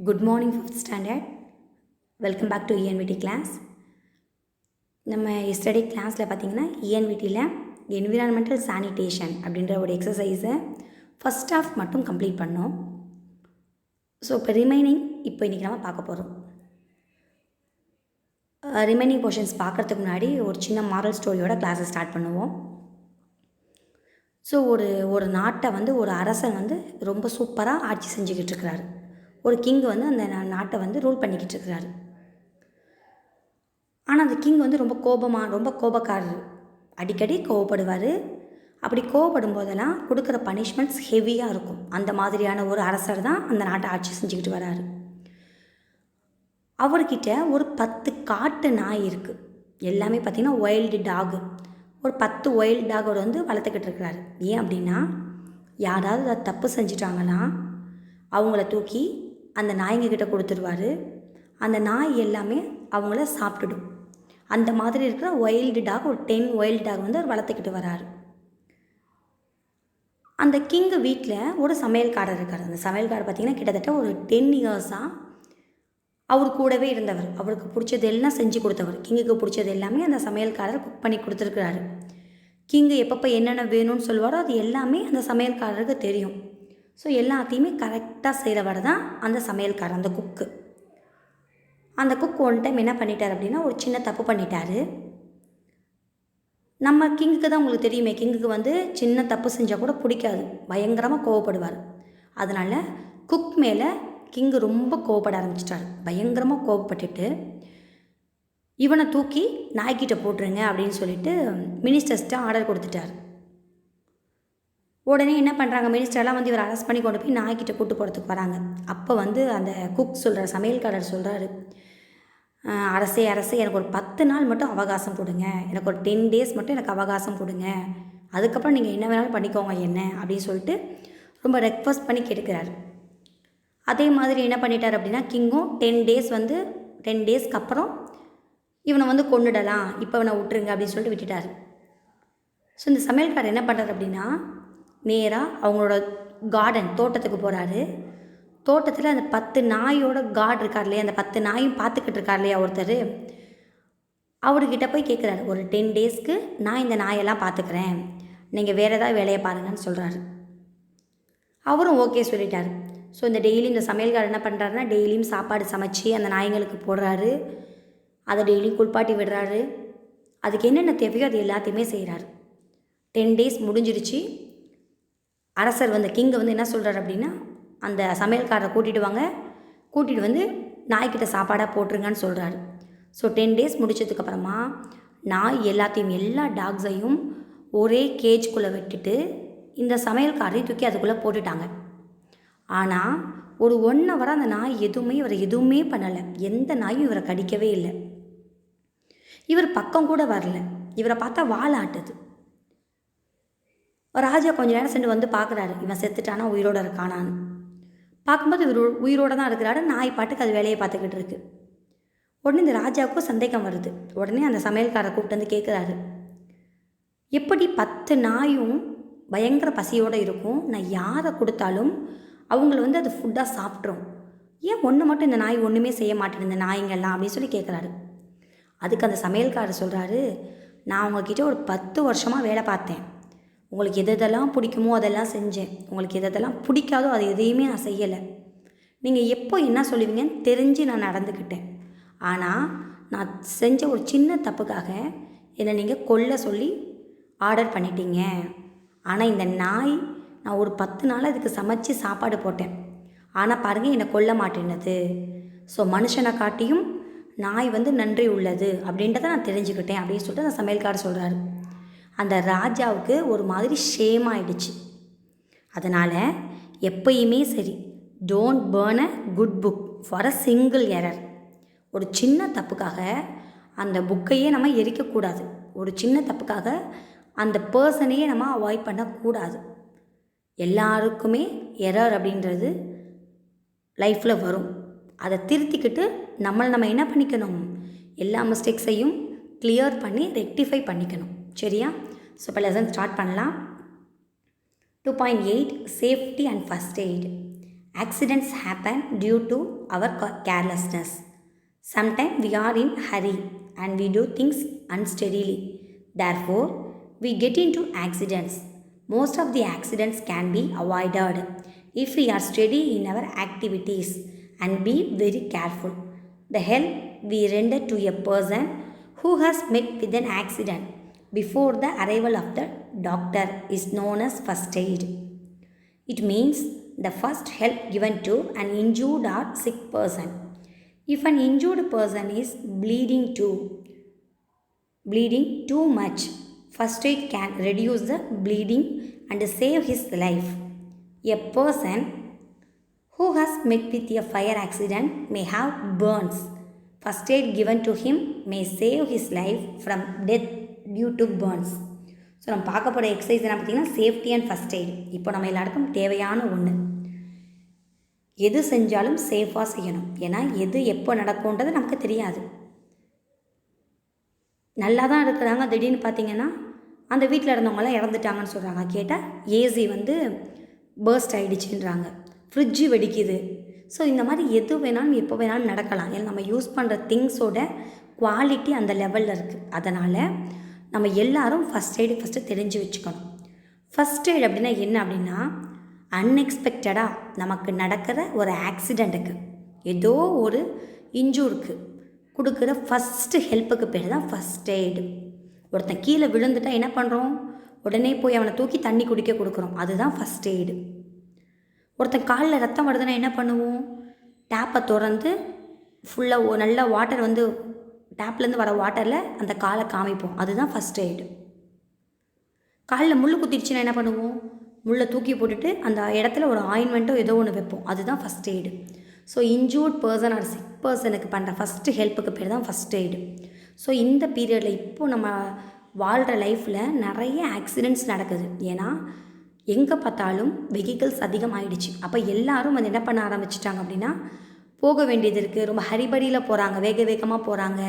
Good morning 5th standard. Welcome back to ENVT class. நம்ம yesterday கிளாஸில் பார்த்தீங்கன்னா ENVTயில் environmental sanitation அப்படின்ற ஒரு எக்ஸசைஸை ஃபஸ்ட் ஹாஃப் மட்டும் கம்ப்ளீட் பண்ணோம். ஸோ இப்போ இன்றைக்கி நம்ம பார்க்க போகிறோம். ரிமைனிங் போர்ஷன்ஸ் பார்க்குறதுக்கு முன்னாடி ஒரு சின்ன மாரல் ஸ்டோரியோட கிளாஸை ஸ்டார்ட் பண்ணுவோம். ஸோ ஒரு நாட்டை ஒரு அரசன் ரொம்ப சூப்பராக ஆட்சி செஞ்சுக்கிட்டு இருக்கிறாரு. ஒரு கிங் அந்த நாட்டை ரூல் பண்ணிக்கிட்டு இருக்கிறாரு. ஆனால் அந்த கிங் ரொம்ப கோபக்காரர். அடிக்கடி கோவப்படுவார். அப்படி கோவப்படும் போதெல்லாம் கொடுக்குற பனிஷ்மெண்ட்ஸ் ஹெவியாக இருக்கும். அந்த மாதிரியான ஒரு அரசர் தான் அந்த நாட்டை ஆட்சி செஞ்சுக்கிட்டு வராரு. அவர்கிட்ட ஒரு 10 காட்டு நாய் இருக்குது. எல்லாமே பார்த்திங்கன்னா ஒயில்டு டாகு. ஒரு 10 ஒயில்டு டாக் அவர் வளர்த்துக்கிட்டு இருக்கிறாரு. ஏன் அப்படின்னா, யாராவது அதை தப்பு செஞ்சிட்டாங்கன்னா அவங்கள தூக்கி அந்த நாய்ங்கக்கிட்ட கொடுத்துருவார். அந்த நாய் எல்லாமே அவங்கள சாப்பிட்டுடும். அந்த மாதிரி இருக்கிற ஒயில்டு டாக் ஒரு 10 ஒயில்டு டாக் அவர் வளர்த்துக்கிட்டு வராரு. அந்த கிங்கு வீட்டில் ஒரு சமையல்காரர் இருக்கார். அந்த சமையல்காரர் பார்த்திங்கன்னா கிட்டத்தட்ட ஒரு 10 இயர்ஸாக அவர் கூடவே இருந்தவர். அவருக்கு பிடிச்சது எல்லாம் செஞ்சு கொடுத்தவர். கிங்குக்கு பிடிச்சது எல்லாமே அந்த சமையல்காரர் குக் பண்ணி கொடுத்துருக்குறாரு. கிங்கு எப்பப்போ என்னென்ன வேணும்னு சொல்லுவாரோ அது எல்லாமே அந்த சமையல்காரருக்கு தெரியும். ஸோ எல்லாத்தையுமே கரெக்டாக செய்கிறவர் தான் அந்த சமையல்காரர், அந்த குக்கு. அந்த குக் ஒன் டைம் என்ன பண்ணிட்டார் அப்படின்னா, ஒரு சின்ன தப்பு பண்ணிட்டார். நம்ம கிங்குக்கு தான் உங்களுக்கு தெரியுமே, கிங்குக்கு சின்ன தப்பு செஞ்சால் கூட பிடிக்காது, பயங்கரமாக கோவப்படுவார். அதனால் குக் மேலே கிங்கு ரொம்ப கோவப்பட ஆரம்பிச்சிட்டார். பயங்கரமாக கோவப்பட்டுட்டு இவனை தூக்கி நாய்க்கிட்ட போட்டுருங்க அப்படின்னு சொல்லிட்டு மினிஸ்டர்ஸ்ட்டு ஆர்டர் கொடுத்துட்டார். உடனே என்ன பண்ணுறாங்க, மினிஸ்டர்லாம் இவர் அரெஸ்ட் பண்ணி கொண்டு போய் நாய்க்கிட்ட கூட்டு போகிறதுக்கு வராங்க. அப்போ அந்த குக் சொல்கிறார், சமையல்காரர் சொல்கிறாரு, அரசே எனக்கு ஒரு 10 நாள் மட்டும் அவகாசம் கொடுங்க, எனக்கு ஒரு 10 டேஸ் மட்டும் எனக்கு அவகாசம் கொடுங்க, அதுக்கப்புறம் நீங்கள் என்ன வேணாலும் பண்ணிக்கோங்க என்ன அப்படின்னு சொல்லிட்டு ரொம்ப ரெக்வஸ்ட் பண்ணி கேட்டுக்கிறாரு. அதே மாதிரி என்ன பண்ணிட்டார் அப்படின்னா, கிங்கும் 10 டேஸ்க்கு அப்புறம் இவனை கொன்னுடலாம், இப்போ இவனை விட்டுருங்க அப்படின்னு சொல்லிட்டு விட்டுட்டார். ஸோ இந்த சமையல்காரர் என்ன பண்ணுறாரு அப்படின்னா, நேராக அவங்களோட தோட்டத்துக்கு போகிறாரு. தோட்டத்தில் அந்த 10 நாயோட கார்டு இருக்கார் இல்லையா, அந்த 10 நாயும் பார்த்துக்கிட்டு இருக்கார் இல்லையா ஒருத்தர், அவர்கிட்ட போய் கேட்குறாரு, ஒரு 10 டேஸ்க்கு நான் இந்த நாயெல்லாம் பார்த்துக்கிறேன், நீங்கள் வேறு ஏதாவது வேலையை பாருங்கன்னு சொல்கிறாரு. அவரும் ஓகே சொல்லிட்டார். ஸோ இந்த டெய்லியும் இந்த சமையல்காரர் என்ன பண்ணுறாருன்னா, டெய்லியும் சாப்பாடு சமைச்சு அந்த நாய்ங்களுக்கு போடுறாரு. அதை டெய்லியும் குளிப்பாட்டி விடுறாரு. அதுக்கு என்னென்ன தேவையோ அது எல்லாத்தையுமே செய்கிறாரு. 10 டேஸ் முடிஞ்சிருச்சு. அரசர் கிங்கை என்ன சொல்கிறார் அப்படின்னா, அந்த சமையல்காரரை கூட்டிகிட்டு நாய்க்கிட்ட சாப்பாடாக போட்டுருங்கன்னு சொல்கிறாரு. ஸோ 10 டேஸ் முடிச்சதுக்கப்புறமா நாய் எல்லா டாக்ஸையும் ஒரே கேஜ்குள்ளே விட்டுட்டு இந்த சமையல்காரரை தூக்கி அதுக்குள்ளே போட்டுட்டாங்க. ஆனால் ஒரு 1 ஹவர் அந்த நாய் எதுவுமே பண்ணலை. எந்த நாயும் இவரை கடிக்கவே இல்லை. இவர் பக்கம் கூட வரல. இவரை பார்த்தா வால் ஆட்டுது. ராஜா கொஞ்ச நேரம் சென்று பார்க்குறாரு, இவன் செத்துட்டானா உயிரோடு இருக்கானான்னு. பார்க்கும்போது இவர் உயிரோடு தான் இருக்கிறாரு. நாய் பாட்டுக்கு அது வேலையை பார்த்துக்கிட்டு இருக்கு. உடனே இந்த ராஜாவுக்கும் சந்தேகம் வருது. உடனே அந்த சமையல்காரரை கூப்பிட்டு கேட்குறாரு, எப்படி 10 நாயும் பயங்கர பசியோடு இருக்கும், நான் யாரை கொடுத்தாலும் அவங்கள அது ஃபுட்டாக சாப்பிட்றோம், ஏன் ஒன்று மட்டும் இந்த நாய் ஒன்றுமே செய்ய மாட்டேன் இந்த நாய்ங்கெல்லாம் அப்படின்னு சொல்லி கேட்குறாரு. அதுக்கு அந்த சமையல்காரர் சொல்கிறாரு, நான் உங்ககிட்ட ஒரு 10 வருஷமாக வேலை பார்த்தேன். உங்களுக்கு எதெல்லாம் பிடிக்குமோ அதெல்லாம் செஞ்சேன். உங்களுக்கு எதெல்லாம் பிடிக்காதோ அது எதையுமே நான் செய்யலை. நீங்கள் எப்போ என்ன சொல்லுவீங்கன்னு தெரிஞ்சு நான் நடந்துக்கிட்டேன். ஆனால் நான் செஞ்ச ஒரு சின்ன தப்புக்காக என்னை நீங்கள் கொல்ல சொல்லி ஆர்டர் பண்ணிட்டீங்க. ஆனால் இந்த நாய் நான் ஒரு 10 நாள் அதுக்கு சமைச்சு சாப்பாடு போட்டேன். ஆனால் பாருங்கள் என்னை கொல்ல மாட்டேன்னது. ஸோ மனுஷனை காட்டியும் நாய் நன்றி உள்ளது அப்படின்றத நான் தெரிஞ்சுக்கிட்டேன் அப்படின்னு சொல்லிட்டு அந்த சமையல்காரர் சொல்கிறாரு. அந்த ராஜாவுக்கு ஒரு மாதிரி ஷேம் ஆகிடுச்சு. அதனால் எப்பயுமே சரி, don't burn a good book for a single error. ஒரு சின்ன தப்புக்காக அந்த புக்கையே நம்ம எரிக்கக்கூடாது. ஒரு சின்ன தப்புக்காக அந்த பர்சனையே நம்ம அவாய்ட் பண்ணக்கூடாது. எல்லாருக்குமே எரர் அப்படின்றது லைஃப்பில் வரும். அதை திருத்திக்கிட்டு நம்ம என்ன பண்ணிக்கணும், எல்லா மிஸ்டேக்ஸையும் கிளியர் பண்ணி ரெக்டிஃபை பண்ணிக்கணும். சரியா? ஸோ இப்போ லெசன் ஸ்டார்ட் பண்ணலாம். 2.8 safety and first aid. Accidents happen due to our carelessness. Sometimes we are in hurry and we do things unsteadily. Therefore, we get into accidents. Most of the accidents can be avoided if we are steady in our activities and be very careful. The help we render to a person who has met with an accident before the arrival of the doctor is known as first aid. It means the first help given to an injured or sick person. If an injured person is bleeding too much, first aid can reduce the bleeding and save his life. A person who has met with a fire accident may have burns. First aid given to him may save his life from death due to burns. So நம்ம பார்க்க போகிற exercise என்ன பார்த்திங்கன்னா safety and first aid. இப்போ நம்ம எல்லாருக்கும் தேவையான ஒன்று. எது செஞ்சாலும் சேஃபாக செய்யணும். ஏன்னா எது எப்போ நடக்கும்ன்றது நமக்கு தெரியாது. நல்லா தான் இருக்கிறாங்க, திடீர்னு பார்த்திங்கன்னா அந்த வீட்டில் இருந்தவங்களாம் இறந்துட்டாங்கன்னு சொல்கிறாங்க. கேட்டால் ஏசி பர்ஸ்ட் ஆகிடுச்சுன்றாங்க, ஃப்ரிட்ஜு வெடிக்குது. ஸோ இந்த மாதிரி எது வேணாலும் எப்போ வேணாலும் நடக்கலாம். ஏன்னா நம்ம யூஸ் பண்ணுற திங்ஸோட குவாலிட்டி அந்த லெவலில் இருக்குது. அதனால் நம்ம எல்லாரும் ஃபஸ்ட் எய்டு ஃபஸ்ட்டு தெரிஞ்சு வச்சுக்கணும். ஃபஸ்ட் எய்ட் அப்படின்னா என்ன அப்படின்னா, அன்எக்ஸ்பெக்டடாக நமக்கு நடக்கிற ஒரு ஆக்சிடெண்ட்டுக்கு, ஏதோ ஒரு இன்ஜூருக்கு கொடுக்குற ஃபஸ்ட்டு ஹெல்ப்புக்கு பேர் தான் ஃபஸ்ட் எய்டு. ஒருத்தன் கீழே விழுந்துட்டால் என்ன பண்ணுறோம்? உடனே போய் அவனை தூக்கி தண்ணி குடிக்க கொடுக்குறோம். அதுதான் ஃபஸ்ட் எய்டு. ஒருத்தன் காலில் ரத்தம் வருதுன்னா என்ன பண்ணுவோம்? டேப்பை திறந்து ஃபுல்லாக நல்லா வாட்டர் டேப்லேருந்து வர வாட்டரில் அந்த காலை காமிப்போம். அதுதான் ஃபஸ்ட் எய்டு. காலில் முள் குத்திடுச்சுன்னா என்ன பண்ணுவோம்? முள்ளை தூக்கி போட்டுட்டு அந்த இடத்துல ஒரு ஆயின்மெண்ட்டோ ஏதோ ஒன்று வைப்போம். அதுதான் first aid. So injured person or sick பர்சனுக்கு பண்ணுற ஃபஸ்ட்டு ஹெல்ப்புக்கு பேர் தான் ஃபஸ்ட் எய்டு. ஸோ இந்த பீரியடில் இப்போது நம்ம வாழ்கிற லைஃப்பில் நிறைய ஆக்சிடெண்ட்ஸ் நடக்குது. ஏன்னா எங்கே பார்த்தாலும் வெஹிக்கிள்ஸ் அதிகமாகிடுச்சு. அப்போ எல்லோரும் என்ன பண்ண ஆரம்பிச்சிட்டாங்க அப்படின்னா, போக வேண்டியது இருக்குது, ரொம்ப ஹரிபரியில் போகிறாங்க, வேக வேகமாக போகிறாங்க,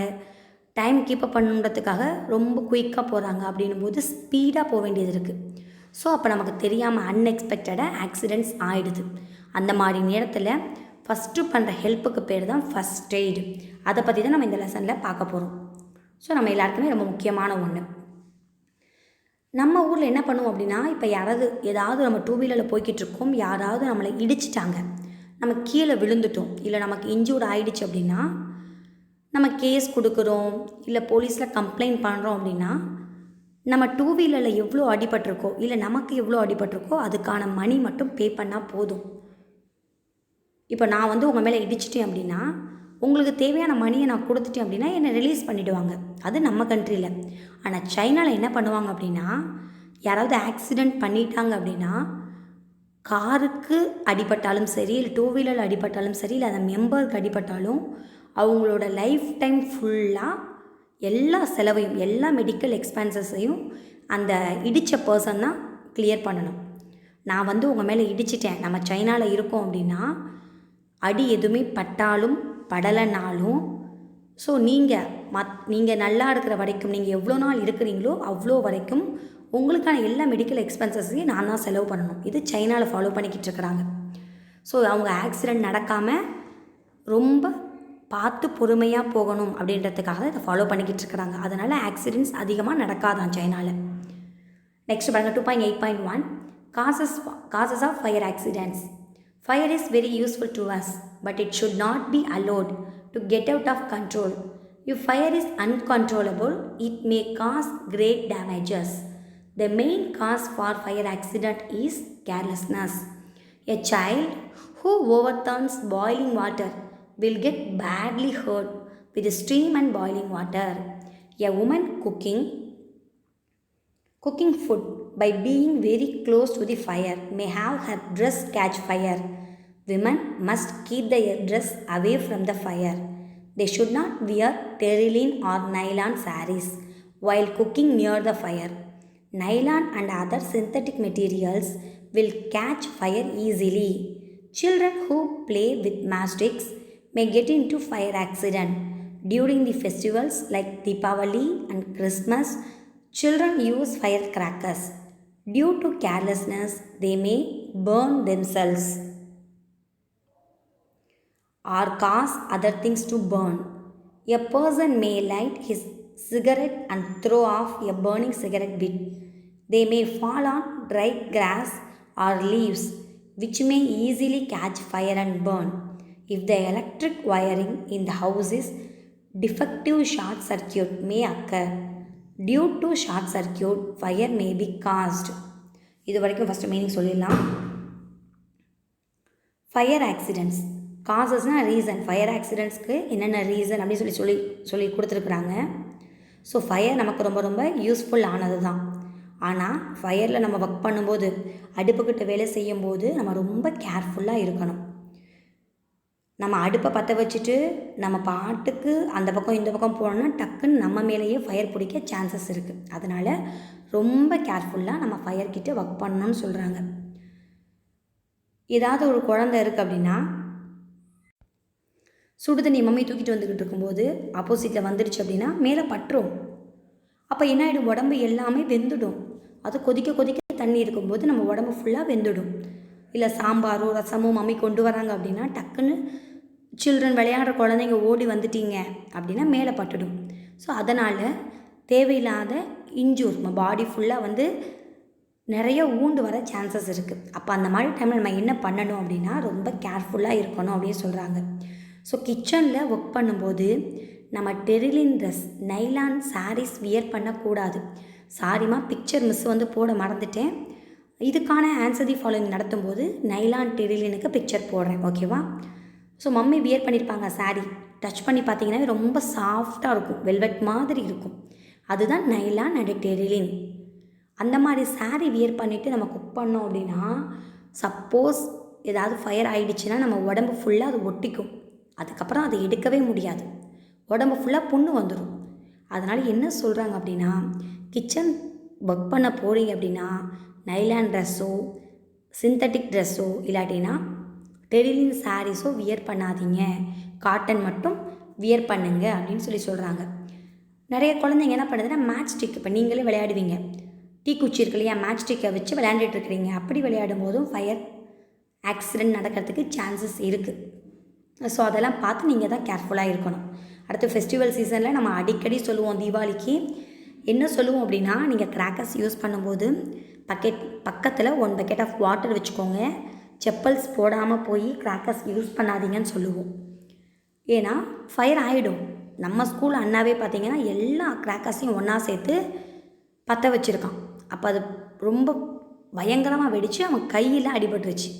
டைம் கீப்பப் பண்ணுன்றதுக்காக ரொம்ப குயிக்காக போகிறாங்க. அப்படின்னும் போது ஸ்பீடாக போக வேண்டியது இருக்குது. ஸோ அப்போ நமக்கு தெரியாமல் அன்எக்ஸ்பெக்டடாக ஆக்சிடெண்ட்ஸ் ஆகிடுது. அந்த மாதிரி நேரத்தில் ஃபஸ்ட்டு பண்ணுற ஹெல்ப்புக்கு பேர் தான் ஃபஸ்ட் எய்டு. அதை பற்றி தான் நம்ம இந்த லெசனில் பார்க்க போகிறோம். ஸோ நம்ம எல்லாருக்குமே ரொம்ப முக்கியமான ஒன்று. நம்ம ஊரில் என்ன பண்ணுவோம் அப்படின்னா, இப்போ ஏதாவது நம்ம டூ வீலரில் போய்கிட்டு இருக்கோம், யாராவது நம்மளை இடிச்சிட்டாங்க, நம்ம கீழே விழுந்துட்டோம், இல்லை நமக்கு இன்ஜூர்ட் ஆகிடுச்சு அப்படின்னா நம்ம கேஸ் கொடுக்குறோம், இல்லை போலீஸில் கம்ப்ளைண்ட் பண்ணுறோம் அப்படின்னா நம்ம டூ வீலரில் எவ்வளோ அடிபட்டிருக்கோ இல்லை நமக்கு எவ்வளோ அடிபட்டிருக்கோ அதுக்கான மணி மட்டும் பே பண்ணால் போதும். இப்போ நான் உங்கள் மேலே இடிச்சிட்டேன் அப்படின்னா உங்களுக்கு தேவையான மணியை நான் கொடுத்துட்டேன் அப்படின்னா என்னை ரிலீஸ் பண்ணிவிடுவாங்க. அது நம்ம கண்ட்ரியில். ஆனால் சைனாவில் என்ன பண்ணுவாங்க அப்படின்னா, யாராவது ஆக்சிடெண்ட் பண்ணிட்டாங்க அப்படின்னா காருக்கு அடிபட்டாலும் சரி, இல்லை டூ வீலரில் அடிபட்டாலும் சரி, இல்லை அந்த மெம்பருக்கு அடிபட்டாலும் அவங்களோட லைஃப் டைம் ஃபுல்லாக எல்லா செலவையும் எல்லா மெடிக்கல் எக்ஸ்பென்சஸையும் அந்த இடித்த பர்சன் தான் கிளியர் பண்ணணும். நான் உங்கள் மேலே இடிச்சிட்டேன், நம்ம சைனாவில் இருக்கோம் அப்படின்னா அடி எதுவுமே பட்டாலும் படலைனாலும் ஸோ நீங்கள் நல்லா இருக்கிற வரைக்கும், நீங்கள் எவ்வளோ நாள் இருக்கிறீங்களோ அவ்வளோ வரைக்கும் உங்களுக்கான எல்லா மெடிக்கல் எக்ஸ்பென்சஸையும் நான் தான் செலவு பண்ணணும். இது சைனாவில் ஃபாலோ பண்ணிக்கிட்டு இருக்கிறாங்க. ஸோ அவங்க ஆக்சிடெண்ட் நடக்காமல் ரொம்ப பார்த்து பொறுமையாக போகணும் அப்படின்றதுக்காக இதை ஃபாலோ பண்ணிக்கிட்டு இருக்கிறாங்க. அதனால் ஆக்சிடெண்ட்ஸ் அதிகமாக நடக்காதான் சைனாவில். நெக்ஸ்ட் பாருங்கள் 2.8.1 causes of fire accidents. Fire is very useful to us, but it should not be allowed to get out of control. If fire is uncontrollable, it may cause great damages. The main cause for fire accident is carelessness. A child who overturns boiling water will get badly hurt with steam and boiling water. A woman cooking food by being very close to the fire may have her dress catch fire. Women must keep their dress away from the fire. They should not wear terylene or nylon sarees while cooking near the fire. Nylon and other synthetic materials will catch fire easily. Children who play with matchsticks may get into fire accident. During the festivals like Deepavali and Christmas, children use firecrackers. Due to carelessness, they may burn themselves. or cause other things to burn. A person may light his cigarette and throw off a burning cigarette wick. They may fall on dry grass or leaves, which may easily catch fire and burn. If the electric wiring in the house is defective, short circuit may occur. Due to short circuit, fire may be caused. இது வரைக்கும் first meaning சொல்லிடலாம். Fire accidents காசஸ்னால் reason. Fire ஆக்சிடென்ட்ஸ்க்கு என்னென்ன reason அப்படின்னு சொல்லி கொடுத்துருக்குறாங்க. So fire நமக்கு ரொம்ப ரொம்ப யூஸ்ஃபுல் ஆனது தான். ஆனால் ஃபயரில் நம்ம ஒர்க் பண்ணும்போது, அடுப்புக்கிட்ட வேலை செய்யும்போது நம்ம ரொம்ப கேர்ஃபுல்லாக இருக்கணும். நம்ம அடுப்பை பற்ற வச்சுட்டு நம்ம பாட்டுக்கு அந்த பக்கம் இந்த பக்கம் போனோம்னா டக்குன்னு நம்ம மேலேயே ஃபயர் பிடிக்க சான்சஸ் இருக்குது. அதனால் ரொம்ப கேர்ஃபுல்லாக நம்ம ஃபயர்கிட்ட ஒர்க் பண்ணணும்னு சொல்கிறாங்க. ஏதாவது ஒரு குழந்தை இருக்குது அப்படின்னா, சுடு தண்ணி மம்மி தூக்கிட்டு வந்துக்கிட்டு இருக்கும்போது ஆப்போசிட்டில் வந்துடுச்சு அப்படின்னா மேலே பற்றும். அப்போ என்ன ஆகிடும், உடம்பு எல்லாமே வெந்துடும். அது கொதிக்க கொதிக்க தண்ணி இருக்கும்போது நம்ம உடம்பு ஃபுல்லாக வெந்துடும். இல்லை சாம்பாரோ ரசமோ மம்மி கொண்டு வராங்க அப்படின்னா டக்குன்னு சில்ட்ரன் விளையாடுற குழந்தைங்க ஓடி வந்துட்டீங்க அப்படின்னா மேலே பட்டுடும். ஸோ அதனால் தேவையில்லாத இன்ஜூர் நம்ம பாடி ஃபுல்லாக வந்து நிறைய ஊண்டு வர சான்சஸ் இருக்குது. அப்போ அந்த மாதிரி டைமில் நம்ம என்ன பண்ணணும் அப்படின்னா ரொம்ப கேர்ஃபுல்லாக இருக்கணும் அப்படின்னு சொல்கிறாங்க. ஸோ கிச்சனில் ஒர்க் பண்ணும்போது நம்ம terylene dress, nylon sarees wear பண்ணக்கூடாது. சாரிமா, பிக்சர் மிஸ் வந்து போட மறந்துட்டேன். இதுக்கான ஆன்சர் தி ஃபாலோயிங் நடத்தும்போது நைலான் டெரிலினுக்கு பிக்சர் போடுறேன், ஓகேவா? ஸோ மம்மி வியர் பண்ணியிருப்பாங்க சாரீ, டச் பண்ணி பார்த்தீங்கன்னா ரொம்ப சாஃப்டாக இருக்கும், வெல்வெட் மாதிரி இருக்கும். அதுதான் நைலான் அண்ட் டெரிலின். அந்த மாதிரி சாரீ வியர் பண்ணிவிட்டு நம்ம குக் பண்ணோம் அப்படின்னா சப்போஸ் ஏதாவது ஃபயர் ஆகிடுச்சுன்னா நம்ம உடம்பு ஃபுல்லாக அது ஒட்டிக்கும். அதுக்கப்புறம் அதை எடுக்கவே முடியாது, உடம்பு ஃபுல்லாக புண்ணு வந்துடும். அதனால் என்ன சொல்கிறாங்க அப்படின்னா, கிச்சன் ஒர்க் பண்ண போகிறீங்க அப்படின்னா நைலான் ட்ரெஸ்ஸோ சிந்தட்டிக் ட்ரெஸ்ஸோ இல்லாட்டினா டெரிலின் சாரீஸோ வியர் பண்ணாதீங்க, காட்டன் மட்டும் வியர் பண்ணுங்க அப்படின்னு சொல்கிறாங்க. நிறைய குழந்தைங்க என்ன பண்ணுதுன்னா மேட்ச் ஸ்டிக், இப்போ நீங்களே விளையாடுவீங்க, தீக்குச்சி இருக்கு இல்லையா, மேட்ச் ஸ்டிக்கை வச்சு விளையாண்டுட்டு இருக்கிறீங்க. அப்படி விளையாடும் போதும் ஃபயர் ஆக்சிடெண்ட் நடக்கிறதுக்கு சான்சஸ் இருக்குது. ஸோ அதெல்லாம் பார்த்து நீங்கள் தான் கேர்ஃபுல்லாக இருக்கணும். அடுத்து ஃபெஸ்டிவல் சீசனில் நம்ம அடிக்கடி சொல்லுவோம், தீபாவளிக்கு என்ன சொல்லுவோம் அப்படின்னா, நீங்கள் கிராக்கர்ஸ் யூஸ் பண்ணும்போது பக்கத்தில் 1 பக்கெட் ஆஃப் வாட்டர் வச்சுக்கோங்க, செப்பல்ஸ் போடாமல் போய் கிராக்கர்ஸ் யூஸ் பண்ணாதீங்கன்னு சொல்லுவோம். ஏன்னா ஃபயர் ஆகிடும். நம்ம ஸ்கூல் அண்ணாவே பார்த்திங்கன்னா எல்லா கிராக்கர்ஸையும் ஒன்றா சேர்த்து பற்ற வச்சுருக்கான். அப்போ அது ரொம்ப பயங்கரமாக வெடித்து அவன் கையில் அடிபட்டுருச்சு.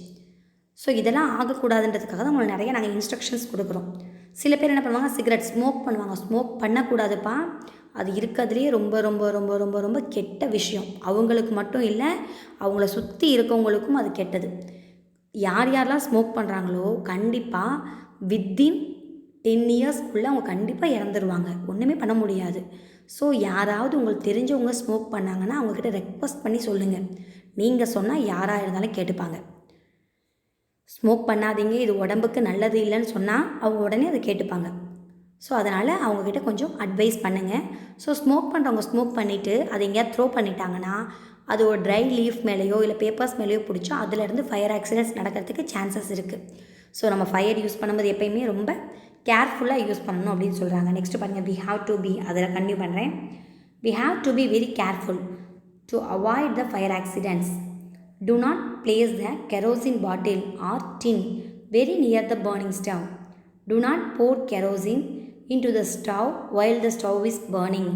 ஸோ இதெல்லாம் ஆகக்கூடாதுன்றதுக்காக தான் உங்களுக்கு நிறைய நாங்கள் இன்ஸ்ட்ரக்ஷன்ஸ் கொடுக்குறோம். சில பேர் என்ன பண்ணுவாங்க, சிகரெட் ஸ்மோக் பண்ணுவாங்க. ஸ்மோக் பண்ணக்கூடாதுப்பா, அது இருக்கிறதுலேயே ரொம்ப ரொம்ப ரொம்ப ரொம்ப ரொம்ப கெட்ட விஷயம். அவங்களுக்கு மட்டும் இல்லை, அவங்கள சுற்றி இருக்கவங்களுக்கும் அது கெட்டது. யாரெல்லாம் ஸ்மோக் பண்ணுறாங்களோ கண்டிப்பாக வித்தின் 10 இயர்ஸ்க்குள்ளே அவங்க கண்டிப்பாக இறந்துருவாங்க, ஒன்றுமே பண்ண முடியாது. ஸோ யாராவது உங்களுக்கு தெரிஞ்சவங்க ஸ்மோக் பண்ணாங்கன்னா அவங்கக்கிட்ட ரெக்வஸ்ட் பண்ணி சொல்லுங்கள். நீங்கள் சொன்னால் யாராக இருந்தாலும் கேட்டுப்பாங்க. ஸ்மோக் பண்ணாதீங்க, இது உடம்புக்கு நல்லது இல்லைன்னு சொன்னால் அவங்க உடனே அதை கேட்டுப்பாங்க. ஸோ அதனால் அவங்கக்கிட்ட கொஞ்சம் அட்வைஸ் பண்ணுங்கள். ஸோ ஸ்மோக் பண்ணுறவங்க ஸ்மோக் பண்ணிவிட்டு அதை எங்கேயாவது த்ரோ பண்ணிட்டாங்கன்னா அது ஒரு ட்ரை லீஃப் மேலேயோ இல்லை பேப்பர்ஸ் மேலேயோ பிடிச்சா அதிலேருந்து ஃபயர் ஆக்சிடென்ட்ஸ் நடக்கிறதுக்கு சான்சஸ் இருக்குது. ஸோ நம்ம ஃபயர் யூஸ் பண்ணும்போது எப்போயுமே ரொம்ப கேர்ஃபுல்லாக யூஸ் பண்ணணும் அப்படின்னு சொல்கிறாங்க. நெக்ஸ்ட் பாருங்கள், வி ஹாவ் டு பி, அதில் கன்டினியூ பண்ணுறேன். We have to be very careful to avoid the fire accidents. Do not place the kerosene bottle or tin very near the burning stove. Do not pour kerosene into the stove while the stove is burning.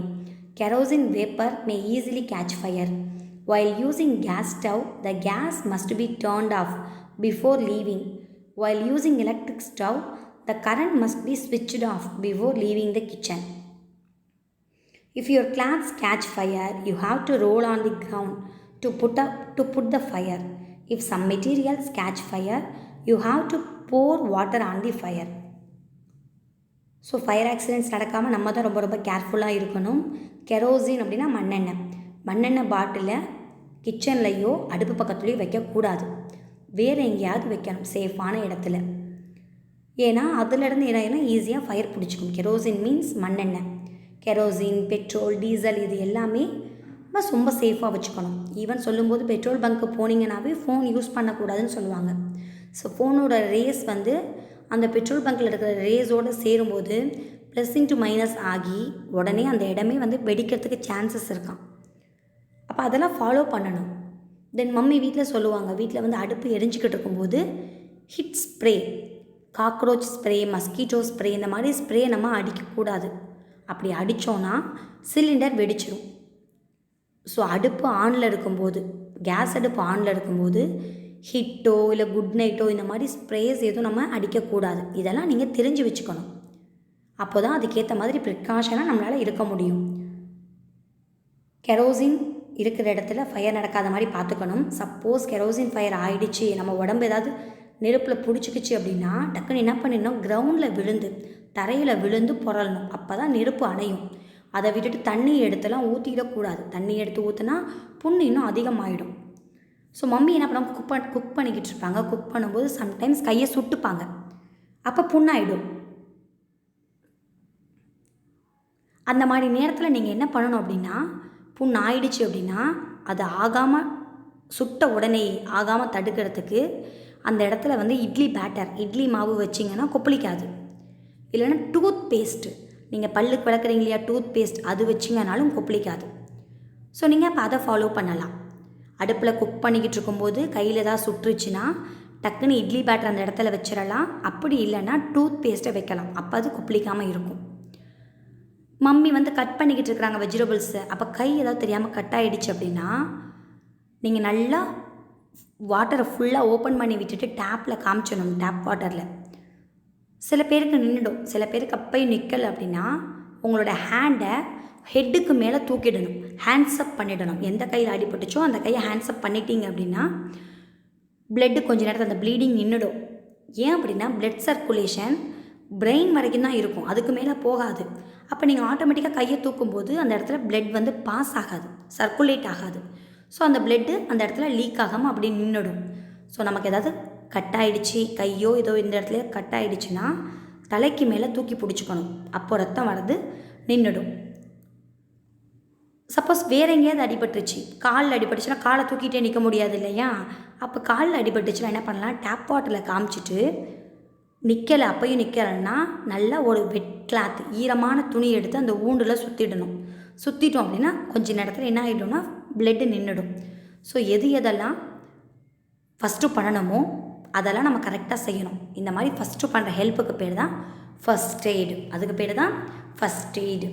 Kerosene vapor may easily catch fire. While using gas stove, the gas must be turned off before leaving. While using electric stove, the current must be switched off before leaving the kitchen. If your clothes catch fire, you have to roll on the ground to put the fire. If some materials catch fire, you have to pour water on the fire. So fire accidents நடக்காமல் நம்ம தான் ரொம்ப ரொம்ப கேர்ஃபுல்லாக இருக்கணும். Kerosene அப்படின்னா மண்ணெண்ணெய் பாட்டிலை கிச்சன்லையோ அடுப்பு பக்கத்துலேயோ வைக்கக்கூடாது, வேறு எங்கேயாவது வைக்கணும் சேஃபான இடத்துல. ஏன்னா அதுலேருந்து என்ன ஈஸியாக ஃபயர் பிடிச்சிக்கும். கெரோசின் மீன்ஸ் மண்ணெண்ணெய். கெரோசின், பெட்ரோல், டீசல் இது எல்லாமே ரொம்ப சேஃபாக வச்சுக்கணும். ஈவன் சொல்லும்போது பெட்ரோல் பங்க்கு போனீங்கன்னாவே ஃபோன் யூஸ் பண்ணக்கூடாதுன்னு சொல்லுவாங்க. ஸோ ஃபோனோட ரேஸ் வந்து அந்த பெட்ரோல் பங்க்கில் இருக்கிற ரேஸோடு சேரும்போது ப்ளஸ் இன்ட்டு மைனஸ் ஆகி உடனே அந்த இடமே வந்து வெடிக்கிறதுக்கு சான்சஸ் இருக்கான். அப்போ அதெல்லாம் ஃபாலோ பண்ணணும். தென் மம்மி வீட்டில் சொல்லுவாங்க, வீட்டில் வந்து அடுப்பு எரிஞ்சிக்கிட்டு இருக்கும்போது hit spray, cockroach spray, mosquito spray, இந்த மாதிரி ஸ்ப்ரே நம்ம அடிக்கக்கூடாது. அப்படி அடித்தோன்னா சிலிண்டர் வெடிச்சிடும். ஸோ அடுப்பு ஆனில் இருக்கும்போது, கேஸ் அடுப்பு ஆனில் இருக்கும்போது ஹிட்டோ இல்லை குட் நைட்டோ இந்த மாதிரி ஸ்ப்ரேஸ் எதுவும் நம்ம அடிக்கக்கூடாது. இதெல்லாம் நீங்கள் தெரிஞ்சு வச்சுக்கணும். அப்போ தான் அதுக்கேற்ற மாதிரி ப்ரிகாஷனாக நம்மளால் இருக்க முடியும். கெரோசின் இருக்கிற இடத்துல ஃபயர் நடக்காத மாதிரி பார்த்துக்கணும். சப்போஸ் கெரோசின் ஃபயர் ஆகிடுச்சு, நம்ம உடம்பு ஏதாவது நெருப்பில் பிடிச்சிக்கிச்சு அப்படின்னா டக்குன்னு என்ன பண்ணிடணும், கிரவுண்டில் விழுந்து தரையில் விழுந்து புரளணும். அப்போ தான் நெருப்பு அணையும். அதை விட்டுட்டு தண்ணி எடுத்துலாம் ஊற்றிடக்கூடாது. தண்ணி எடுத்து ஊற்றினா புண்ணு இன்னும் அதிகமாகிடும். ஸோ மம்மி என்ன பண்ணுவாங்க, குக் பண்ணிக்கிட்டு இருப்பாங்க. குக் பண்ணும்போது சம்டைம்ஸ் கையை சுட்டுப்பாங்க. அப்போ புண்ணாயிடும். அந்த மாதிரி நேரத்தில் நீங்கள் என்ன பண்ணணும் அப்படின்னா, புண் ஆயிடுச்சு அப்படின்னா அது ஆகாமல், சுட்ட உடனே ஆகாமல் தடுக்கிறதுக்கு அந்த இடத்துல வந்து இட்லி பேட்டர், இட்லி மாவு வச்சிங்கன்னா கொப்பளிக்காது. இல்லைன்னா டூத் பேஸ்ட்டு, நீங்கள் பல்லுக்கு விளக்குறீங்க இல்லையா, டூத் பேஸ்ட், அது வச்சிங்கனாலும் கொப்பளிக்காது. ஸோ நீங்கள் அப்போ அதை ஃபாலோ பண்ணலாம். அடுப்பில் குக் பண்ணிக்கிட்டு இருக்கும்போது கையில் ஏதாவது சுட்டுருச்சுன்னா டக்குன்னு இட்லி பேட்டர் அந்த இடத்துல வச்சிடலாம். அப்படி இல்லைன்னா டூத் பேஸ்ட்டை வைக்கலாம். அப்போ அது கொப்பளிக்காமல் இருக்கும். மம்மி வந்து கட் பண்ணிக்கிட்டு இருக்கிறாங்க வெஜிடபிள்ஸை, அப்போ கை ஏதாவது தெரியாமல் கட் ஆகிடுச்சு அப்படின்னா நீங்கள் நல்லா வாட்டரை ஃபுல்லாக ஓப்பன் பண்ணி விட்டுட்டு டேப்பில் காமிச்சணும். டேப் வாட்டரில் சில பேருக்கு நின்றுடும், சில பேருக்கு அப்பையும் நிற்கலை அப்படின்னா உங்களோட ஹேண்டை ஹெட்டுக்கு மேலே தூக்கிடணும். ஹேண்ட்ஸ்அப் பண்ணிடணும். எந்த கையில் அடிபட்டுச்சோ அந்த கையை ஹேண்ட்ஸ்அப் பண்ணிட்டீங்க அப்படின்னா பிளட்டு கொஞ்ச நேரத்தில் அந்த ப்ளீடிங் நின்றுடும். ஏன் அப்படின்னா பிளட் சர்க்குலேஷன் பிரெயின் வரைக்கும் தான் இருக்கும், அதுக்கு மேலே போகாது. அப்போ நீங்கள் ஆட்டோமேட்டிக்காக கையை தூக்கும்போது அந்த இடத்துல பிளட் வந்து பாஸ் ஆகாது, சர்க்குலேட் ஆகாது. ஸோ அந்த பிளட்டு அந்த இடத்துல லீக் ஆகாமல் அப்படி நின்றுடும். ஸோ நமக்கு ஏதாவது கட் ஆகிடுச்சு, கையோ ஏதோ இந்த இடத்துல கட் ஆகிடுச்சுன்னா தலைக்கு மேலே தூக்கி பிடிச்சிக்கணும். அப்போ ரத்தம் வர்றது நின்றுடும். சப்போஸ் வேறு எங்கேயாவது அடிபட்டுருச்சு, காலில் அடிபட்டுச்சுன்னா காலை தூக்கிட்டே நிற்க முடியாது இல்லையா. அப்போ காலில் அடிபட்டுச்சுன்னா என்ன பண்ணலாம், டேப் வாட்டரில் காமிச்சிட்டு நிற்கலை, அப்பையும் நிற்கலைன்னா நல்லா ஒரு வெட் கிளாத், ஈரமான துணி எடுத்து அந்த ஊண்டில் சுற்றிடணும். சுற்றிட்டோம் அப்படின்னா கொஞ்சம் நேரத்தில் என்ன ஆகிடும்னா பிளட்டு நின்றுடும். ஸோ எதெல்லாம் ஃபஸ்ட்டு பண்ணணுமோ அதெல்லாம் நம்ம கரெக்டாக செய்யணும். இந்த மாதிரி ஃபஸ்ட்டு பண்ணுற ஹெல்ப்புக்கு பேர் தான் ஃபஸ்ட் எய்டு. அதுக்கு பேர் தான் ஃபஸ்ட் எய்டு.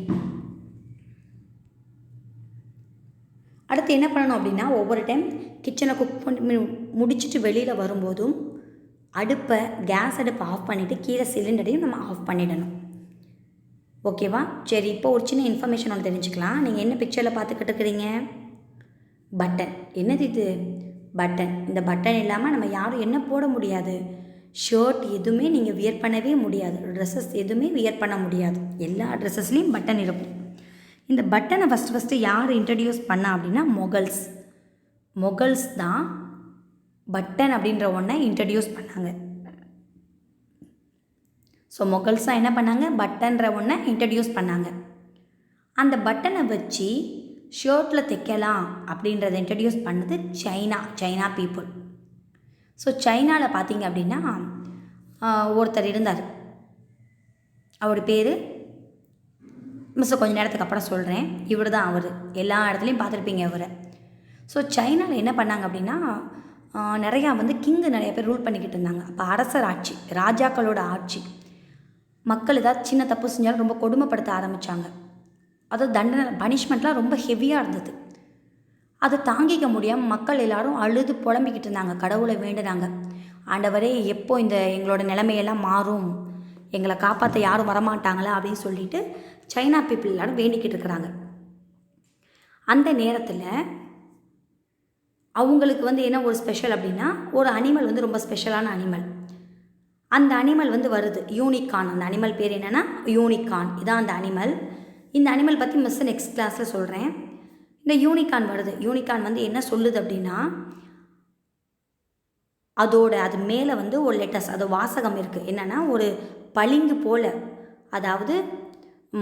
அடுத்து என்ன பண்ணணும் அப்படின்னா, ஒவ்வொரு டைம் கிச்சனை குக் பண்ணி முடிச்சுட்டு வெளியில் வரும்போதும் கேஸ் அடுப்பை ஆஃப் பண்ணிவிட்டு கீழே சிலிண்டரையும் நம்ம ஆஃப் பண்ணிடணும். ஓகேவா? சரி, இப்போ ஒரு சின்ன இன்ஃபர்மேஷன் ஒன்று தெரிஞ்சுக்கலாம். நீங்கள் என்ன பிக்சரில் பார்த்துக்கிட்டு இருக்கிறீங்க, பட்டன். என்னது இது? பட்டன். இந்த பட்டன் இல்லாமல் நம்ம யாரும் என்ன போட முடியாது, ஷர்ட் எதுவுமே நீங்கள் வியர் பண்ணவே முடியாது, ட்ரெஸ்ஸஸ் எதுவுமே வியர் பண்ண முடியாது. எல்லா ட்ரெஸ்ஸஸ்லேயும் பட்டன் இருக்கும். இந்த பட்டனை ஃபஸ்ட்டு யார் இன்ட்ரடியூஸ் பண்ணா அப்படின்னா மொகல்ஸ் தான் பட்டன் அப்படின்ற ஒன்றை இன்ட்ரடியூஸ் பண்ணாங்க. ஸோ மொகல்ஸ் தான் என்ன பண்ணாங்க, பட்டன்ற ஒன்றை இன்ட்ரடியூஸ் பண்ணாங்க. அந்த பட்டனை வச்சு ஷர்ட்டில் தைக்கலாம் அப்படின்றத இன்ட்ரடியூஸ் பண்ணது சைனா பீப்புள். ஸோ சைனாவில் பார்த்தீங்க அப்படின்னா ஒருத்தர் இருந்தார். அவர் பேர் கொஞ்சம் நேரத்துக்கு அப்புறம் சொல்கிறேன். இவர் தான் அவர், எல்லா இடத்துலையும் பார்த்துருப்பீங்க அவரை. ஸோ சைனாவில் என்ன பண்ணாங்க அப்படின்னா நிறையா வந்து நிறைய பேர் ரூல் பண்ணிக்கிட்டு இருந்தாங்க. அப்போ அரசர் ஆட்சி, ராஜாக்களோட ஆட்சி. மக்கள் ஏதாவது சின்ன தப்பு செஞ்சாலும் ரொம்ப கொடுமைப்படுத்த ஆரம்பித்தாங்க. அதாவது தண்டனை, பனிஷ்மெண்ட்லாம் ரொம்ப ஹெவியாக இருந்தது. அதை தாங்கிக்க முடியாமல் மக்கள் எல்லாரும் அழுது புலம்பிக்கிட்டு இருந்தாங்க, கடவுளை வேண்டுனாங்க. ஆண்டவரே, எப்போ எங்களோட நிலைமையெல்லாம் மாறும், எங்களை காப்பாற்ற யாரும் வரமாட்டாங்களா அப்படின்னு சொல்லிட்டு சைனா பீப்புள் எல்லாரும் வேண்டிக்கிட்டு இருக்கிறாங்க. அந்த நேரத்தில் அவங்களுக்கு வந்து என்ன ஒரு ஸ்பெஷல் அப்படின்னா, ஒரு அனிமல் வந்து ரொம்ப ஸ்பெஷலான அனிமல். அந்த அனிமல் வந்து வருது, யூனிகார்ன். அந்த அனிமல் பேர் என்னென்னா யூனிகார்ன். இதான் அந்த அனிமல். இந்த அனிமல் பற்றி மிஸ் நெக்ஸ்ட் கிளாஸில் சொல்கிறேன். இந்த யூனிகார்ன் வருது. யூனிகார்ன் வந்து என்ன சொல்லுது அப்படின்னா, அது மேலே வந்து ஒரு லெட்டர்ஸ், அது வாசகம் இருக்குது. என்னென்னா, ஒரு பளிங்கு போல், அதாவது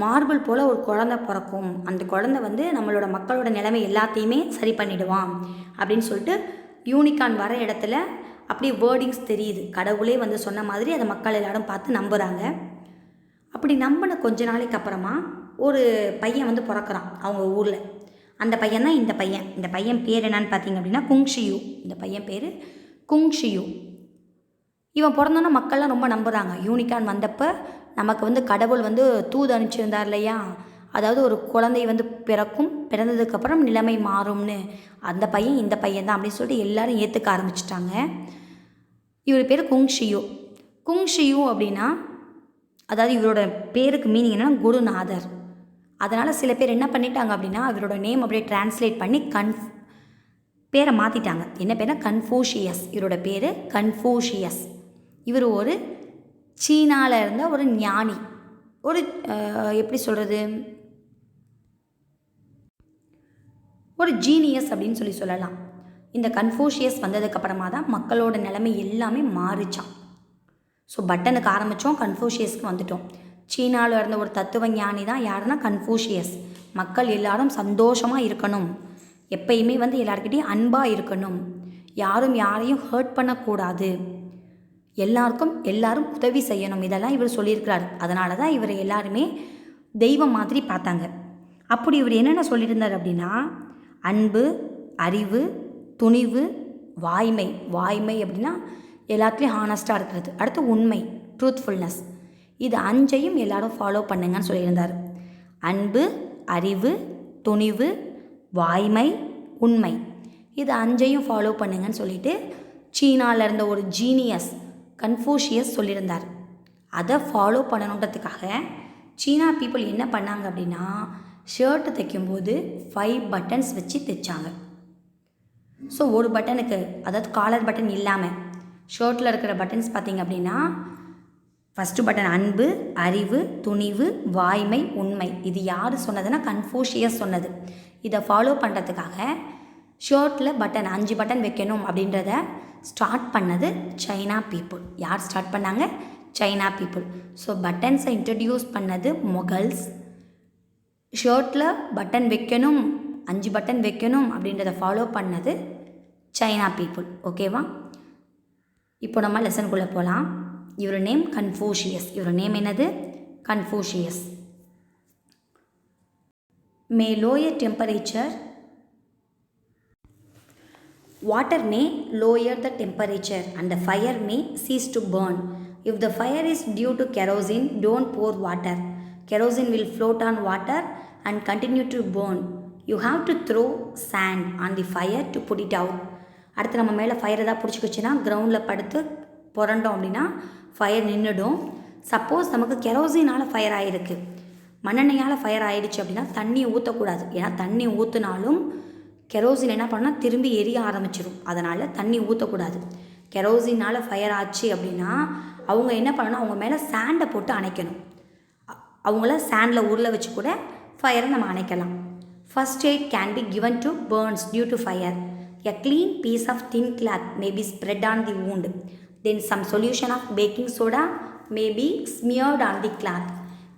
மார்பிள் போல் ஒரு குழந்தை பிறக்கும். அந்த குழந்தை வந்து நம்மளோட மக்களோட நிலைமை எல்லாத்தையுமே சரி பண்ணிடுவான் அப்படின்னு சொல்லிட்டு யூனிகார்ன் வர இடத்துல அப்படியே வேர்டிங்ஸ் தெரியுது. கடவுளே வந்து சொன்ன மாதிரி அதை மக்கள் எல்லாரும் பார்த்து நம்புகிறாங்க. அப்படி நம்பின கொஞ்ச நாளைக்கு அப்புறமா ஒரு பையன் வந்து பிறக்கிறான் அவங்க ஊரில். அந்த பையன் தான் இந்த பையன். இந்த பையன் பேர் என்னன்னு பார்த்தீங்க அப்படின்னா குங்ஷியூ. இந்த பையன் பேர் குங்ஷியூ. இவன் பிறந்தோன்னா மக்கள்லாம் ரொம்ப நம்புகிறாங்க. யூனிகார்ன் வந்தப்போ நமக்கு வந்து கடவுள் வந்து தூது அனுப்பிச்சிருந்தார் இல்லையா, அதாவது ஒரு குழந்தை வந்து பிறக்கும், பிறந்ததுக்கப்புறம் நிலைமை மாறும்னு. அந்த பையன் இந்த பையன் தான் அப்படின்னு சொல்லிட்டு எல்லாரும் ஏற்றுக்க ஆரம்பிச்சிட்டாங்க. இவர் பேர் குங்ஷியூ. குங்ஷியூ அப்படின்னா அதாவது இவரோட பேருக்கு மீனிங் என்னன்னா குருநாதர். அதனால் சில பேர் என்ன பண்ணிட்டாங்க அப்படின்னா இவரோட நேம் அப்படியே டிரான்ஸ்லேட் பண்ணி பேரை மாற்றிட்டாங்க. என்ன பேர்னா கன்ஃபூஷியஸ். இவரோட பேர் கன்ஃபூஷியஸ். இவர் ஒரு சீனாவில் இருந்த ஒரு ஞானி, ஒரு எப்படி சொல்கிறது, ஒரு ஜீனியஸ் அப்படின்னு சொல்லலாம். இந்த கன்ஃபூஷியஸ் வந்ததுக்கப்புறமா தான் மக்களோட நிலைமை எல்லாமே மாறிச்சான். ஸோ பட்டனுக்கு ஆரம்பித்தோம், கன்ஃபூஷியஸ்க்கு வந்துட்டோம். சீனாவில் இருந்த ஒரு தத்துவ ஞானி தான் யாருன்னா கன்ஃபூஷியஸ். மக்கள் எல்லாரும் சந்தோஷமாக இருக்கணும், எப்பயுமே வந்து எல்லாருக்கிட்டையும் அன்பாக இருக்கணும், யாரும் யாரையும் ஹர்ட் பண்ணக்கூடாது, எல்லாரும் உதவி செய்யணும், இதெல்லாம் இவர் சொல்லியிருக்கிறார். அதனால தான் இவர் எல்லாருமே தெய்வம் மாதிரி பார்த்தாங்க. அப்படி இவர் என்னென்ன சொல்லியிருந்தார் அப்படின்னா அன்பு, அறிவு, துணிவு, வாய்மை அப்படின்னா எல்லாத்துலேயும் ஹானஸ்ட்டாக இருக்கிறது. அடுத்து உண்மை, ட்ரூத்ஃபுல்னஸ். இது 5ஐயும் எல்லாரும் ஃபாலோ பண்ணுங்கன்னு சொல்லியிருந்தார். அன்பு, அறிவு, துணிவு, வாய்மை, உண்மை, இது 5ஐயும் ஃபாலோ பண்ணுங்கன்னு சொல்லிட்டு சீனாவில் இருந்த ஒரு ஜீனியஸ் கன்ஃபூஷியஸ் சொல்லியிருந்தார். அதை ஃபாலோ பண்ணணுன்றதுக்காக சீனா பீப்புள் என்ன பண்ணாங்க அப்படின்னா ஷர்ட்டு தைக்கும்போது 5 பட்டன்ஸ் வச்சு தைச்சாங்க. ஸோ ஒரு பட்டனுக்கு, அதாவது காலர் பட்டன் இல்லாமல் ஷர்ட்டில் இருக்கிற பட்டன்ஸ் பார்த்திங்க அப்படின்னா ஃபஸ்ட்டு பட்டன் அன்பு, அறிவு, துணிவு, வாய்மை, உண்மை. இது யார் சொன்னதுன்னா கன்ஃபூஷியஸ் சொன்னது. இதை ஃபாலோ பண்ணுறதுக்காக ஷர்ட்டில் 5 பட்டன் வைக்கணும் அப்படின்றத ஸ்டார்ட் பண்ணது சைனா பீப்புள். யார் ஸ்டார்ட் பண்ணாங்க? China people. ஸோ பட்டன்ஸை இன்ட்ரடியூஸ் பண்ணது மொகல்ஸ். ஷர்ட்டில் பட்டன் வைக்கணும், 5 பட்டன் வைக்கணும் அப்படின்றத ஃபாலோ பண்ணது சைனா பீப்புள். ஓகேவா? இப்போ நம்ம லெசனுக்குள்ளே போகலாம். இவர் நேம் கன்ஃபூஷியஸ். இவர் நேம் என்னது? Confucius. May lower temperature water may lower the temperature and the fire may cease to burn. If the fire is due to kerosene, don't pour water. Kerosene will float on water and continue to burn. You have to throw sand on the fire to put it out. அடுத்து நம்ம மேலே fire ஏதாவது பிடிச்சிக்கிச்சுன்னா கிரவுண்டில் படுத்து புரண்டோம் அப்படின்னா fire நின்றுடும். Suppose நமக்கு கெரோசினால் fire ஆகிருக்கு, மண்ணெண்ணெயால் ஃபயர் ஆகிடுச்சு அப்படின்னா தண்ணி ஊற்றக்கூடாது. ஏன்னா தண்ணி ஊற்றினாலும் கெரோசின் என்ன பண்ணால் திரும்பி எரிய ஆரம்பிச்சிடும். அதனால் தண்ணி ஊற்றக்கூடாது. கெரோசினால் ஃபயர் ஆச்சு அப்படின்னா அவங்க என்ன பண்ணணும், அவங்க மேலே சாண்டை போட்டு அணைக்கணும். அவங்கள சாண்டில் உருள வச்சு கூட ஃபயரை நம்ம அணைக்கலாம். First aid can be given to burns due to fire. A clean piece of thin cloth may be spread on the wound. Then some solution of baking soda may be smeared on the cloth.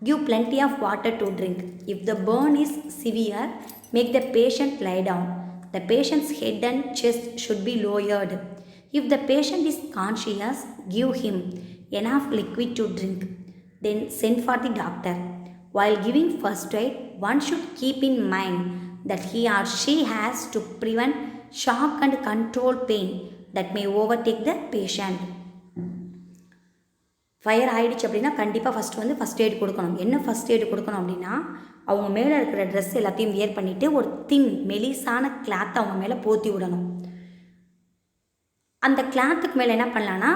Give plenty of water to drink. If the burn is severe, make the patient lie down. The patient's head and chest should be lowered. If the patient is conscious, give him enough liquid to drink. Then send for the doctor. While giving first aid, one should keep in mind that he or she has to prevent shock and control pain that may overtake the patient. Fire ஆகிடுச்சு அப்படின்னா கண்டிப்பாக first aid கொடுக்கணும். என்ன first aid கொடுக்கணும் அப்படின்னா அவங்க மேலே இருக்கிற ட்ரெஸ் எல்லாத்தையும் வியர் பண்ணிவிட்டு ஒரு மெலிசான கிளாத்தை அவங்க மேலே போற்றி விடணும். அந்த கிளாத்துக்கு மேலே என்ன பண்ணலான்னா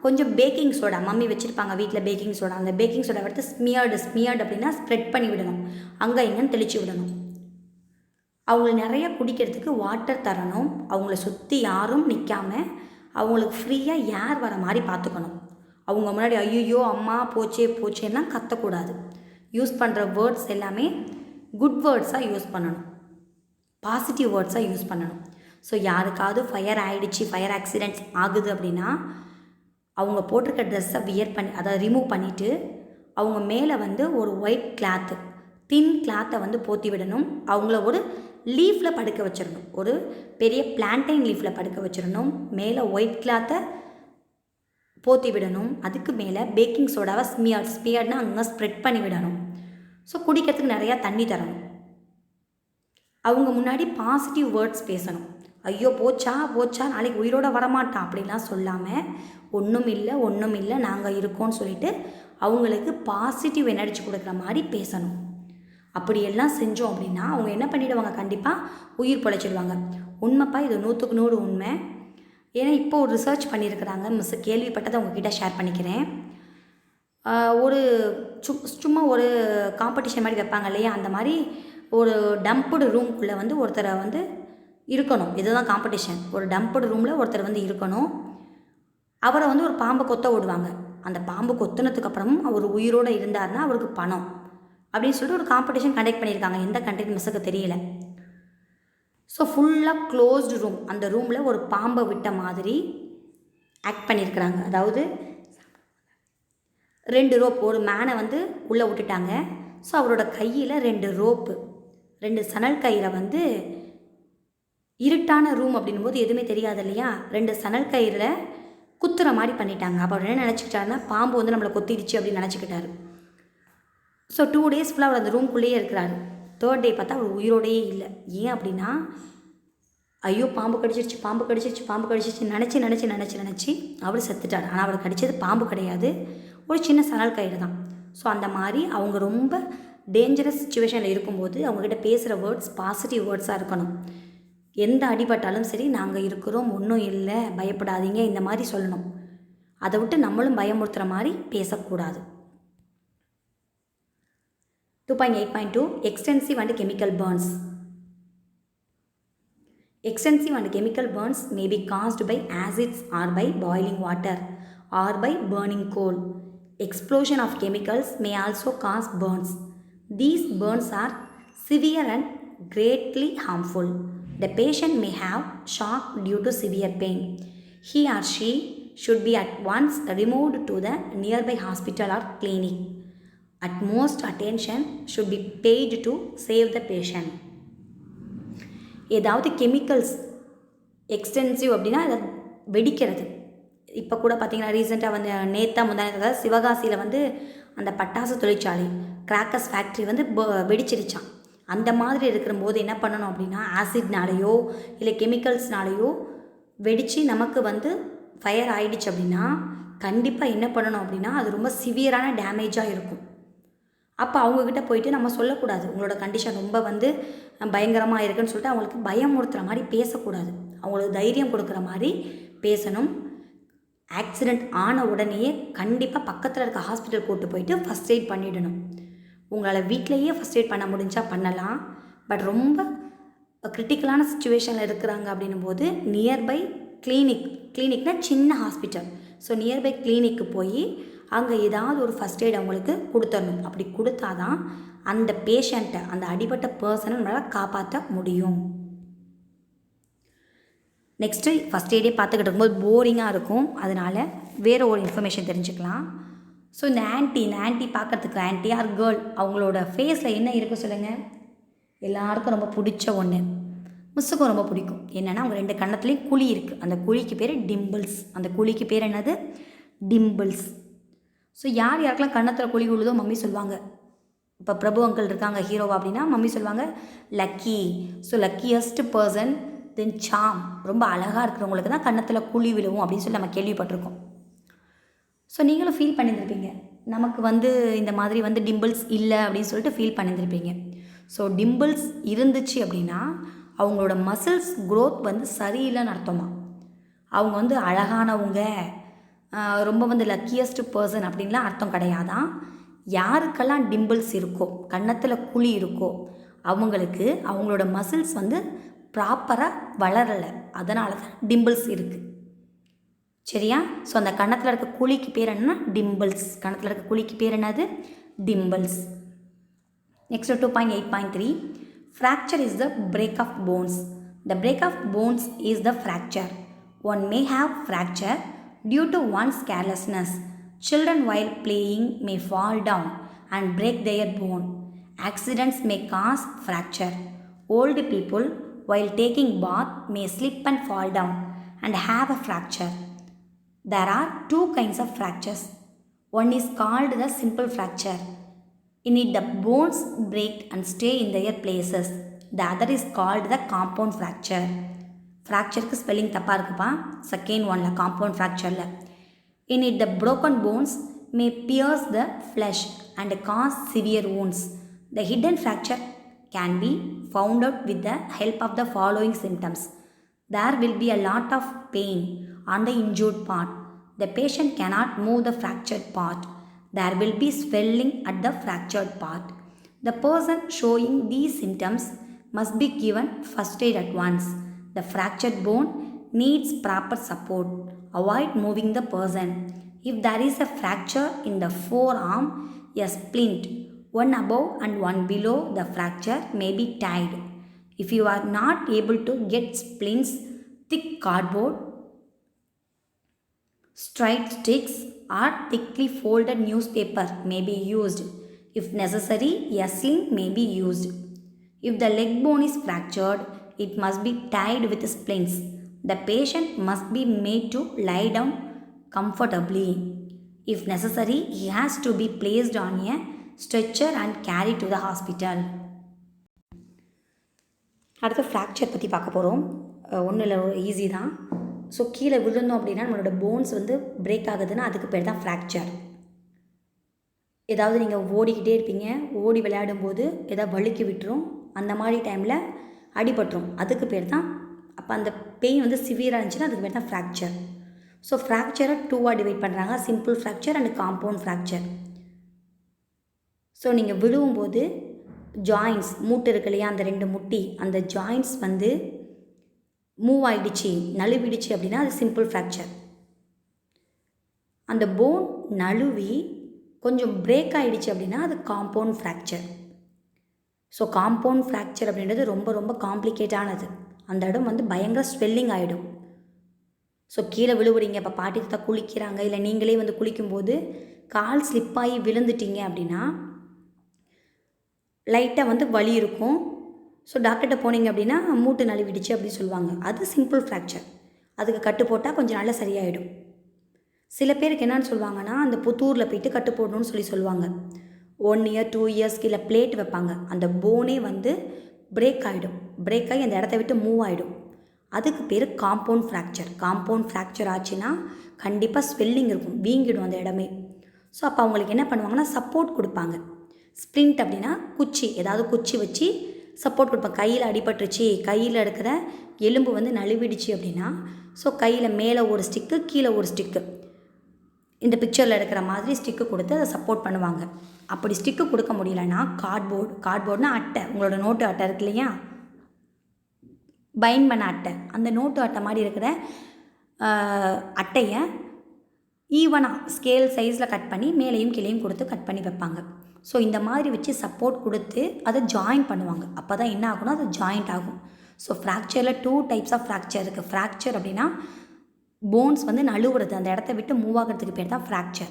கொஞ்சம் பேக்கிங் சோடா, மம்மி வச்சுருப்பாங்க வீட்டில் பேக்கிங் சோடா, அந்த பேக்கிங் சோடா எடுத்து ஸ்மியர்டு அப்படின்னா ஸ்ப்ரெட் பண்ணி விடணும், அங்கே இங்கேன்னு தெளித்து விடணும். அவங்கள நிறைய குடிக்கிறதுக்கு வாட்டர் தரணும். அவங்கள சுற்றி யாரும் நிற்காமல் அவங்களுக்கு ஃப்ரீயாக ஏர் வர மாதிரி பார்த்துக்கணும். அவங்க முன்னாடி ஐயோ அம்மா போச்சேன்னா கத்தக்கூடாது. யூஸ் பண்ணுற வேர்ட்ஸ் எல்லாமே குட் வேர்ட்ஸாக யூஸ் பண்ணணும், பாசிட்டிவ் வேர்ட்ஸாக யூஸ் பண்ணணும். ஸோ யாருக்காவது ஃபயர் ஆகிடுச்சு, ஃபயர் ஆக்சிடென்ட்ஸ் ஆகுது அப்படின்னா அவங்க போட்டிருக்க ட்ரெஸ்ஸை வியர் பண்ணி அதை ரிமூவ் பண்ணிவிட்டு அவங்க மேலே வந்து ஒரு ஒயிட் கிளாத்து, தின் கிளாத்தை வந்து போற்றி விடணும். அவங்கள ஒரு லீஃபில் படுக்க வச்சிடணும், ஒரு பெரிய பிளான்டைன் லீஃபில் படுக்க வச்சிடணும். மேலே ஒயிட் கிளாத்தை போற்றி விடணும். அதுக்கு மேலே பேக்கிங் சோடாவை ஸ்பியர்ட்னா அங்கே ஸ்ப்ரெட் பண்ணி விடணும். ஸோ குடிக்கிறதுக்கு நிறையா தண்ணி தரணும். அவங்க முன்னாடி பாசிட்டிவ் வேர்ட்ஸ் பேசணும். ஐயோ போச்சா போச்சா நாளைக்கு உயிரோட வரமாட்டான் அப்படின்லாம் சொல்லாமல் ஒன்றும் இல்லை நாங்கள் இருக்கோம்னு சொல்லிட்டு அவங்களுக்கு பாசிட்டிவ் எனர்ஜி கொடுக்குற மாதிரி பேசணும். அப்படியெல்லாம் செஞ்சோம் அப்படின்னா அவங்க என்ன பண்ணிவிடுவாங்க, கண்டிப்பாக உயிர் பொழைச்சிடுவாங்க. உண்மைப்பா, இது 100க்கு 100 உண்மை. ஏன்னா இப்போ ஒரு ரிசர்ச் பண்ணியிருக்கிறாங்க, மிஸ் கேள்விப்பட்டதை உங்ககிட்ட ஷேர் பண்ணிக்கிறேன். ஒரு சும்மா ஒரு காம்படிஷன் மாதிரி வைப்பாங்க இல்லையா, அந்த மாதிரி ஒரு டம்ப்டு ரூம்குள்ளே வந்து ஒருத்தரை வந்து இருக்கணும். இதுதான் காம்படிஷன். ஒரு டம்ப்டு ரூமில் ஒருத்தர் வந்து இருக்கணும். அவரை வந்து ஒரு பாம்பை கொத்த விடுவாங்க. அந்த பாம்பு கொத்தினதுக்கப்புறமும் அவர் உயிரோடு இருந்தார்னா அவருக்கு பணம் அப்படின்னு சொல்லிட்டு ஒரு காம்படிஷன் கண்டக்ட் பண்ணியிருக்காங்க. எந்த கண்டக்ட் மிஸ்ஸுக்கு தெரியல. ஸோ ஃபுல்லாக க்ளோஸ்டு ரூம். அந்த ரூமில் ஒரு பாம்பை விட்ட மாதிரி ஆக்ட் பண்ணியிருக்கிறாங்க. அதாவது 2 ரோப், ஒரு மேனை வந்து உள்ளே விட்டுட்டாங்க. ஸோ அவரோட கையில் 2 ரோப்பு, 2 சணல் கயிறை வந்து இருட்டான ரூம் அப்படின்னும் போது எதுவுமே தெரியாது இல்லையா, 2 சணல் கயிறில் குத்துற மாதிரி பண்ணிட்டாங்க. அப்போ அவர் என்ன நினச்சிக்கிட்டாருன்னா, பாம்பு வந்து நம்மளை கொத்திடுச்சு அப்படின்னு நினச்சிக்கிட்டாரு. ஸோ 2 டேஸ் ஃபுல்லாக அவர் அந்த ரூம்குள்ளேயே இருக்கிறாரு. 3rd டே பார்த்தா அவர் உயிரோடையே இல்லை. ஏன் அப்படின்னா, ஐயோ பாம்பு கடிச்சிருச்சு நினச்சி அவர் செத்துட்டார். ஆனால் அவர் கடித்தது பாம்பு கிடையாது, ஒரு சின்ன சணல் கயிறு தான். ஸோ அந்த மாதிரி அவங்க ரொம்ப டேஞ்சரஸ் சுச்சுவேஷனில் இருக்கும்போது அவங்கக்கிட்ட பேசுகிற வேர்ட்ஸ் பாசிட்டிவ் வேர்ட்ஸாக இருக்கணும். எந்த அடிபட்டாலும் சரி, நாங்கள் இருக்கிறோம், ஒன்றும் இல்லை, பயப்படாதீங்க, இந்த மாதிரி சொல்லணும். அதை விட்டு நம்மளும் பயமுறுத்துகிற மாதிரி பேசக்கூடாது. 2.8.2 Extensive and chemical burns. Extensive and chemical burns may be caused by acids or by boiling water or by burning coal. Explosion of chemicals may also cause burns. These burns are severe and greatly harmful. The patient may have shock due to severe pain. He or she should be at once removed to the nearby hospital or clinic. Utmost attention should be paid to save the patient. ஏதாவது chemicals extensive அப்படின்னா அதை வெடிக்கிறது. இப்போ கூட பார்த்திங்கன்னா ரீசெண்டாக வந்து முந்தானே சிவகாசியில் வந்து அந்த பட்டாசு தொழிற்சாலை கிராக்கர்ஸ் ஃபேக்ட்ரி வந்து வெடிச்சிருச்சான். அந்த மாதிரி இருக்கிற போது என்ன பண்ணணும் அப்படின்னா, ஆசிட்னாலேயோ இல்லை கெமிக்கல்ஸ்னாலேயோ வெடித்து நமக்கு வந்து ஃபயர் ஆகிடுச்சு அப்படின்னா கண்டிப்பாக என்ன பண்ணணும் அப்படின்னா, அது ரொம்ப சிவியரான டேமேஜாக இருக்கும். அப்போ அவங்கக்கிட்ட போயிட்டு நம்ம சொல்லக்கூடாது, உங்களோட கண்டிஷன் ரொம்ப வந்து பயங்கரமாக இருக்குன்னு சொல்லிட்டு அவங்களுக்கு பயமுறுத்துகிற மாதிரி பேசக்கூடாது. அவங்களுக்கு தைரியம் கொடுக்குற மாதிரி பேசணும். ஆக்சிடெண்ட் ஆன உடனேயே கண்டிப்பாக பக்கத்தில் இருக்க ஹாஸ்பிட்டல் கூட்டு போயிட்டு ஃபஸ்ட் எய்ட் பண்ணிடணும். உங்களால் வீட்டிலையே ஃபஸ்ட் எய்ட் பண்ண முடிஞ்சால் பண்ணலாம். பட் ரொம்ப கிரிட்டிக்கலான சுச்சுவேஷனில் இருக்கிறாங்க அப்படின்னும் போது நியர்பை கிளினிக்னால் சின்ன ஹாஸ்பிட்டல், ஸோ நியர்பை கிளினிக்கு போய் அங்கே ஏதாவது ஒரு ஃபஸ்ட் எய்ட் அவங்களுக்கு கொடுத்துடணும். அப்படி கொடுத்தா தான் அந்த பேஷண்ட்டை, அந்த அடிபட்ட பர்சனை நம்மளால் காப்பாற்ற முடியும். நெக்ஸ்ட்டு ஃபஸ்ட் எய்டே பார்த்துக்கிட்டு இருக்கும்போது போரிங்காக இருக்கும், அதனால் வேறு ஒரு இன்ஃபர்மேஷன் தெரிஞ்சுக்கலாம். ஸோ இந்த ஆன்ட்டி பார்க்குறதுக்கு ஆன்ட்டி ஆர் கேர்ள், அவங்களோட ஃபேஸில் என்ன இருக்குது சொல்லுங்கள். எல்லாருக்கும் ரொம்ப பிடிச்ச ஒன்று, மிஸ்ஸுக்கும் ரொம்ப பிடிக்கும். என்னென்னா அவங்க 2 கன்னத்துலேயும் குழி இருக்குது. அந்த குழிக்கு பேர் டிம்பிள்ஸ். அந்த குழிக்கு பேர் என்னது? டிம்பிள்ஸ். ஸோ யாருக்கெல்லாம் கன்னத்தில் குழி விழுதோ மம்மி சொல்லுவாங்க. இப்போ பிரபு அங்கிள் இருக்காங்க ஹீரோவா அப்படின்னா மம்மி சொல்லுவாங்க lucky. So luckiest person then Sam. ரொம்ப அழகாக இருக்கிறவங்களுக்கு தான் கன்னத்தில் குழி விழுவும் அப்படின்னு சொல்லி நம்ம கேள்விப்பட்டிருக்கோம். ஸோ நீங்களும் ஃபீல் பண்ணியிருந்திருப்பீங்க, நமக்கு வந்து இந்த மாதிரி வந்து டிம்பிள்ஸ் இல்லை அப்படின்னு சொல்லிட்டு ஃபீல் பண்ணியிருந்திருப்பீங்க. ஸோ டிம்பிள்ஸ் இருந்துச்சு அப்படின்னா அவங்களோட மசில்ஸ் க்ரோத் வந்து சரியில்லைன்னு அர்த்தமா. அவங்க வந்து அழகானவங்க, ரொம்ப வந்து லக்கியஸ்ட் பர்சன் அப்படின்லாம் அர்த்தம் கிடையாதான். யாருக்கெல்லாம் டிம்பிள்ஸ் இருக்கோ, கன்னத்தில் குழி இருக்கோ, அவங்களுக்கு அவங்களோட மசில்ஸ் வந்து ப்ராப்பராக வளரலை, அதனால தான் டிம்பிள்ஸ் இருக்குது. சரியா? ஸோ அந்த கன்னத்தில் இருக்க குழிக்கு பேர் என்னன்னா டிம்பிள்ஸ். கன்னத்தில் இருக்க குழிக்கு பேர் என்னது? Dimples. Next 2.8.3 Fracture is the break of bones. The break of bones is the fracture. One may have fracture due to one's carelessness. Children while playing may fall down and break their bone. Accidents may cause fracture. Old people while taking bath may slip and fall down and have a fracture. There are two kinds of fractures. One is called the simple fracture. In it, the bones break and stay in their places. The other is called the compound fracture. Fracture spelling தப்பா இருக்குப்பா. Second one la compound fracture la. In it, the broken bones may pierce the flesh and cause severe wounds. The hidden fracture can be found out with the help of the following symptoms. There will be a lot of pain on the injured part. The patient cannot move the fractured part. There will be swelling at the fractured part. The person showing these symptoms must be given first aid at once. The fractured bone needs proper support. Avoid moving the person. If there is a fracture in the forearm, a splint, one above and one below the fracture may be tied. If you are not able to get splints, thick cardboard, straight sticks, or thickly folded newspaper may be used. If necessary, a sling may be used. If the leg bone is fractured, it must be tied with splints. The patient must be made to lie down comfortably. If necessary, he has to be placed on a stretcher and carried to the hospital. அடுத்து fracture பற்றி பார்க்க போகிறோம். ஒன்றும் இல்லை, easy தான். So கீழே விழுந்தோம் அப்படின்னா நம்மளோட போன்ஸ் வந்து பிரேக் ஆகுதுன்னா அதுக்கு பேர் தான் ஃப்ராக்சர். ஏதாவது நீங்கள் ஓடிக்கிட்டே இருப்பீங்க, ஓடி விளையாடும்போது ஏதாவது வழுக்கி விட்டுரும், அந்த மாதிரி டைமில் அடிபட்டுரும், அதுக்கு பேர் தான். அப்போ அந்த பெயின் வந்து சிவியராக இருந்துச்சுன்னா அதுக்கு பேர் தான் ஃப்ராக்சர். ஸோ ஃப்ராக்சரை டூவாக டிவைட் பண்ணுறாங்க, simple fracture and compound fracture. So நீங்கள் விழுவும்போது ஜாயின்ட்ஸ், மூட்டு இருக்கு இல்லையா, அந்த ரெண்டு முட்டி, அந்த ஜாயின்ட்ஸ் வந்து மூவ் ஆகிடுச்சு, நழுவிடுச்சு அப்படின்னா அது சிம்பிள் ஃப்ராக்சர். அந்த போன் நழுவி கொஞ்சம் பிரேக் ஆகிடுச்சு அப்படின்னா அது compound fracture. So compound fracture அப்படின்றது ரொம்ப ரொம்ப காம்ப்ளிகேட்டானது. அந்த இடம் வந்து பயங்கர ஸ்வெல்லிங் ஆகிடும். ஸோ கீழே விழுவுறீங்க, இப்போ பாட்டி தான் குளிக்கிறாங்க, இல்லை நீங்களே வந்து குளிக்கும்போது கால் ஸ்லிப்பாகி விழுந்துட்டீங்க அப்படின்னா லைட்டாக வந்து வலி இருக்கும். ஸோ டாக்டர்கிட்ட போனீங்க அப்படின்னா மூட்டு நழுவிடுச்சு அப்படின்னு சொல்லுவாங்க. அது சிம்பிள் ஃப்ராக்சர். அதுக்கு கட்டு போட்டால் கொஞ்சம் நாளில் சரியாயிடும். சில பேருக்கு என்னன்னு சொல்லுவாங்கன்னா, அந்த புத்தூரில் போயிட்டு கட்டு போடணும்னு சொல்லுவாங்க. 1 year 2 years கீழே பிளேட் வைப்பாங்க. அந்த போனே வந்து பிரேக் ஆகிடும். பிரேக் ஆகி அந்த இடத்த விட்டு மூவ் ஆகிடும். அதுக்கு பேர் காம்பவுண்ட் ஃப்ராக்சர். காம்பவுண்ட் ஃப்ராக்சர் ஆச்சுன்னா கண்டிப்பாக ஸ்வெல்லிங் இருக்கும், வீங்கிடும் அந்த இடமே. ஸோ அப்போ அவங்களுக்கு என்ன பண்ணுவாங்கன்னா சப்போர்ட் கொடுப்பாங்க. ஸ்ப்ளிண்ட் அப்படின்னா குச்சி, ஏதாவது குச்சி வச்சு சப்போர்ட் கொடுப்பாங்க. கையில் அடிபட்டுருச்சு, கையில் இருக்கிற எலும்பு வந்து நழுவிடுச்சு அப்படின்னா ஸோ கையில் மேலே ஒரு ஸ்டிக்கு, கீழே ஒரு ஸ்டிக்கு, இந்த பிக்சரில் இருக்கிற மாதிரி ஸ்டிக்கு கொடுத்து அதை சப்போர்ட் பண்ணுவாங்க. அப்படி ஸ்டிக்கு கொடுக்க முடியலன்னா கார்ட்போர்டுனா அட்டை, உங்களோட நோட்டு அட்டை இருக்கு இல்லையா, பைண்ட் பண்ண அட்டை, அந்த நோட்டு அட்டை மாதிரி இருக்கிற அட்டையை ஈவனாக ஸ்கேல் சைஸில் கட் பண்ணி மேலேயும் கீழேயும் கொடுத்து கட் பண்ணி வைப்பாங்க. ஸோ இந்த மாதிரி வச்சு சப்போர்ட் கொடுத்து அதை ஜாயின் பண்ணுவாங்க. அப்போ தான் என்ன ஆகும்னா அது ஜாயிண்ட் ஆகும். ஸோ ஃப்ராக்சரில் 2 types ஆஃப் ஃப்ராக்சர் இருக்குது. ஃப்ராக்சர் அப்படின்னா போன்ஸ் வந்து நழுவுறது, அந்த இடத்த விட்டு மூவ் ஆகிறதுக்கு பேர் தான் ஃப்ராக்சர்.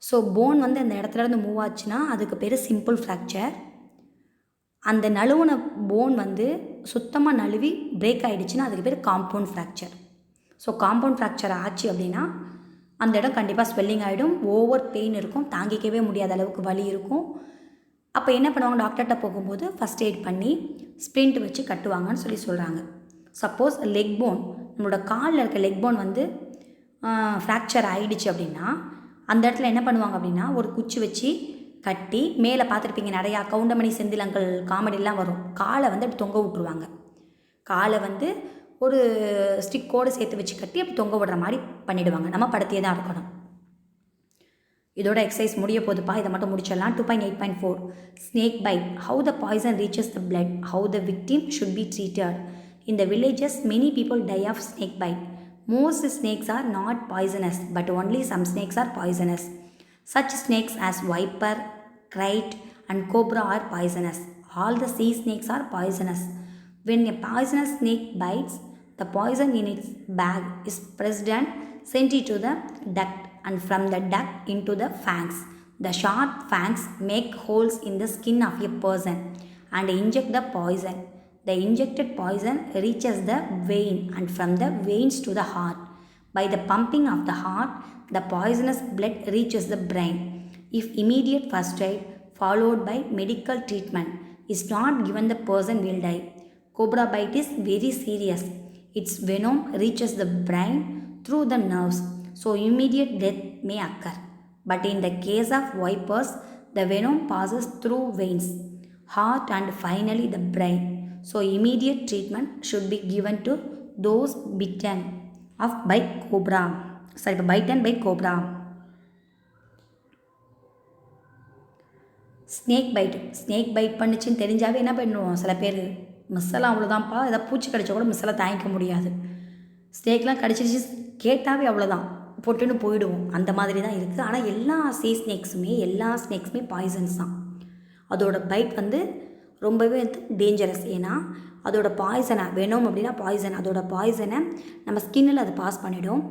ஸோ போன் வந்து அந்த இடத்துலேருந்து மூவ் ஆச்சுன்னா அதுக்கு பேர் சிம்பிள் ஃப்ராக்சர். அந்த நழுவுன போன் வந்து சுத்தமாக நழுவி பிரேக் ஆகிடுச்சுன்னா அதுக்கு பேர் compound fracture. So compound fracture ஆச்சு அப்படின்னா அந்த இடம் கண்டிப்பாக ஸ்வெல்லிங் ஆகிடும், ஓவர் பெயின் இருக்கும், தாங்கிக்கவே முடியாத அளவுக்கு வலி இருக்கும். அப்போ என்ன பண்ணுவாங்க, டாக்டர்கிட்ட போகும்போது ஃபஸ்ட் எய்ட் பண்ணி ஸ்ப்ளிண்ட் வச்சு கட்டுவாங்கன்னு சொல்கிறாங்க. சப்போஸ் லெக் போன், நம்மளோட காலில் இருக்க லெக் போன் வந்து ஃப்ராக்சர் ஆகிடுச்சு அப்படின்னா அந்த இடத்துல என்ன பண்ணுவாங்க அப்படின்னா ஒரு குச்சி வச்சு கட்டி மேலே பார்த்துருப்பீங்க, நிறையா கவுண்டமணி செந்திலங்கள் காமெடிலாம் வரும், காலை வந்து அப்படி தொங்க விட்டுருவாங்க. காலை வந்து ஒரு ஸ்டிக்கோடு சேர்த்து வச்சு கட்டி அப்படி தொங்க விடுற மாதிரி பண்ணிவிடுவாங்க. நம்ம படுத்தியே தான் இருக்கணும். இதோட எக்ஸசைஸ் முடிய போகுதுப்பா, இதை மட்டும் முடிச்சிடலாம். 2.8.4 snake bite, how the poison reaches the blood, how the victim should be treated. In the villages, many people die of snake bite. Most snakes are not poisonous, but only some snakes are poisonous. Such snakes as viper, kite, and cobra are poisonous. All the sea snakes are poisonous. When a poisonous snake bites, the poison in its bag is pressed and sent into the duct, and from the duct into the fangs. The sharp fangs make holes in the skin of a person and inject the poison. The injected poison reaches the vein and from the veins to the heart. By the pumping of the heart, the poisonous blood reaches the brain. If immediate first aid followed by medical treatment is not given, the person will die. Cobra bite is very serious. Its venom reaches the brain through the nerves, so immediate death may occur. But in the case of vipers, the venom passes through veins, heart, and finally the brain. So immediate treatment should be given to those bitten by cobra. Snake bite பண்ணிச்சுன்னு தெரிஞ்சாவே என்ன பண்ணுவோம், சில பேர் மிஸ்ஸெல்லாம் அவ்வளோதான்ப்பா, ஏதாவது பூச்சி கடிச்சா கூட மிஸ்ஸெல்லாம் தாங்கிக்க முடியாது. ஸ்னேக்லாம் கடிச்சிருச்சு கேட்டாவே அவ்வளோதான், பொட்டுன்னு போயிடுவோம். அந்த மாதிரி தான் இருக்குது. ஆனால் எல்லா ஸ்னேக்ஸுமே பாய்சன்ஸ் தான். அதோட பைட் வந்து ரொம்பவே டேஞ்சரஸ். ஏன்னா அதோட பாய்சனை வேணும் அப்படின்னா அதோட பாய்சனை நம்ம ஸ்கின்னில் அது பாஸ் பண்ணிவிடும்.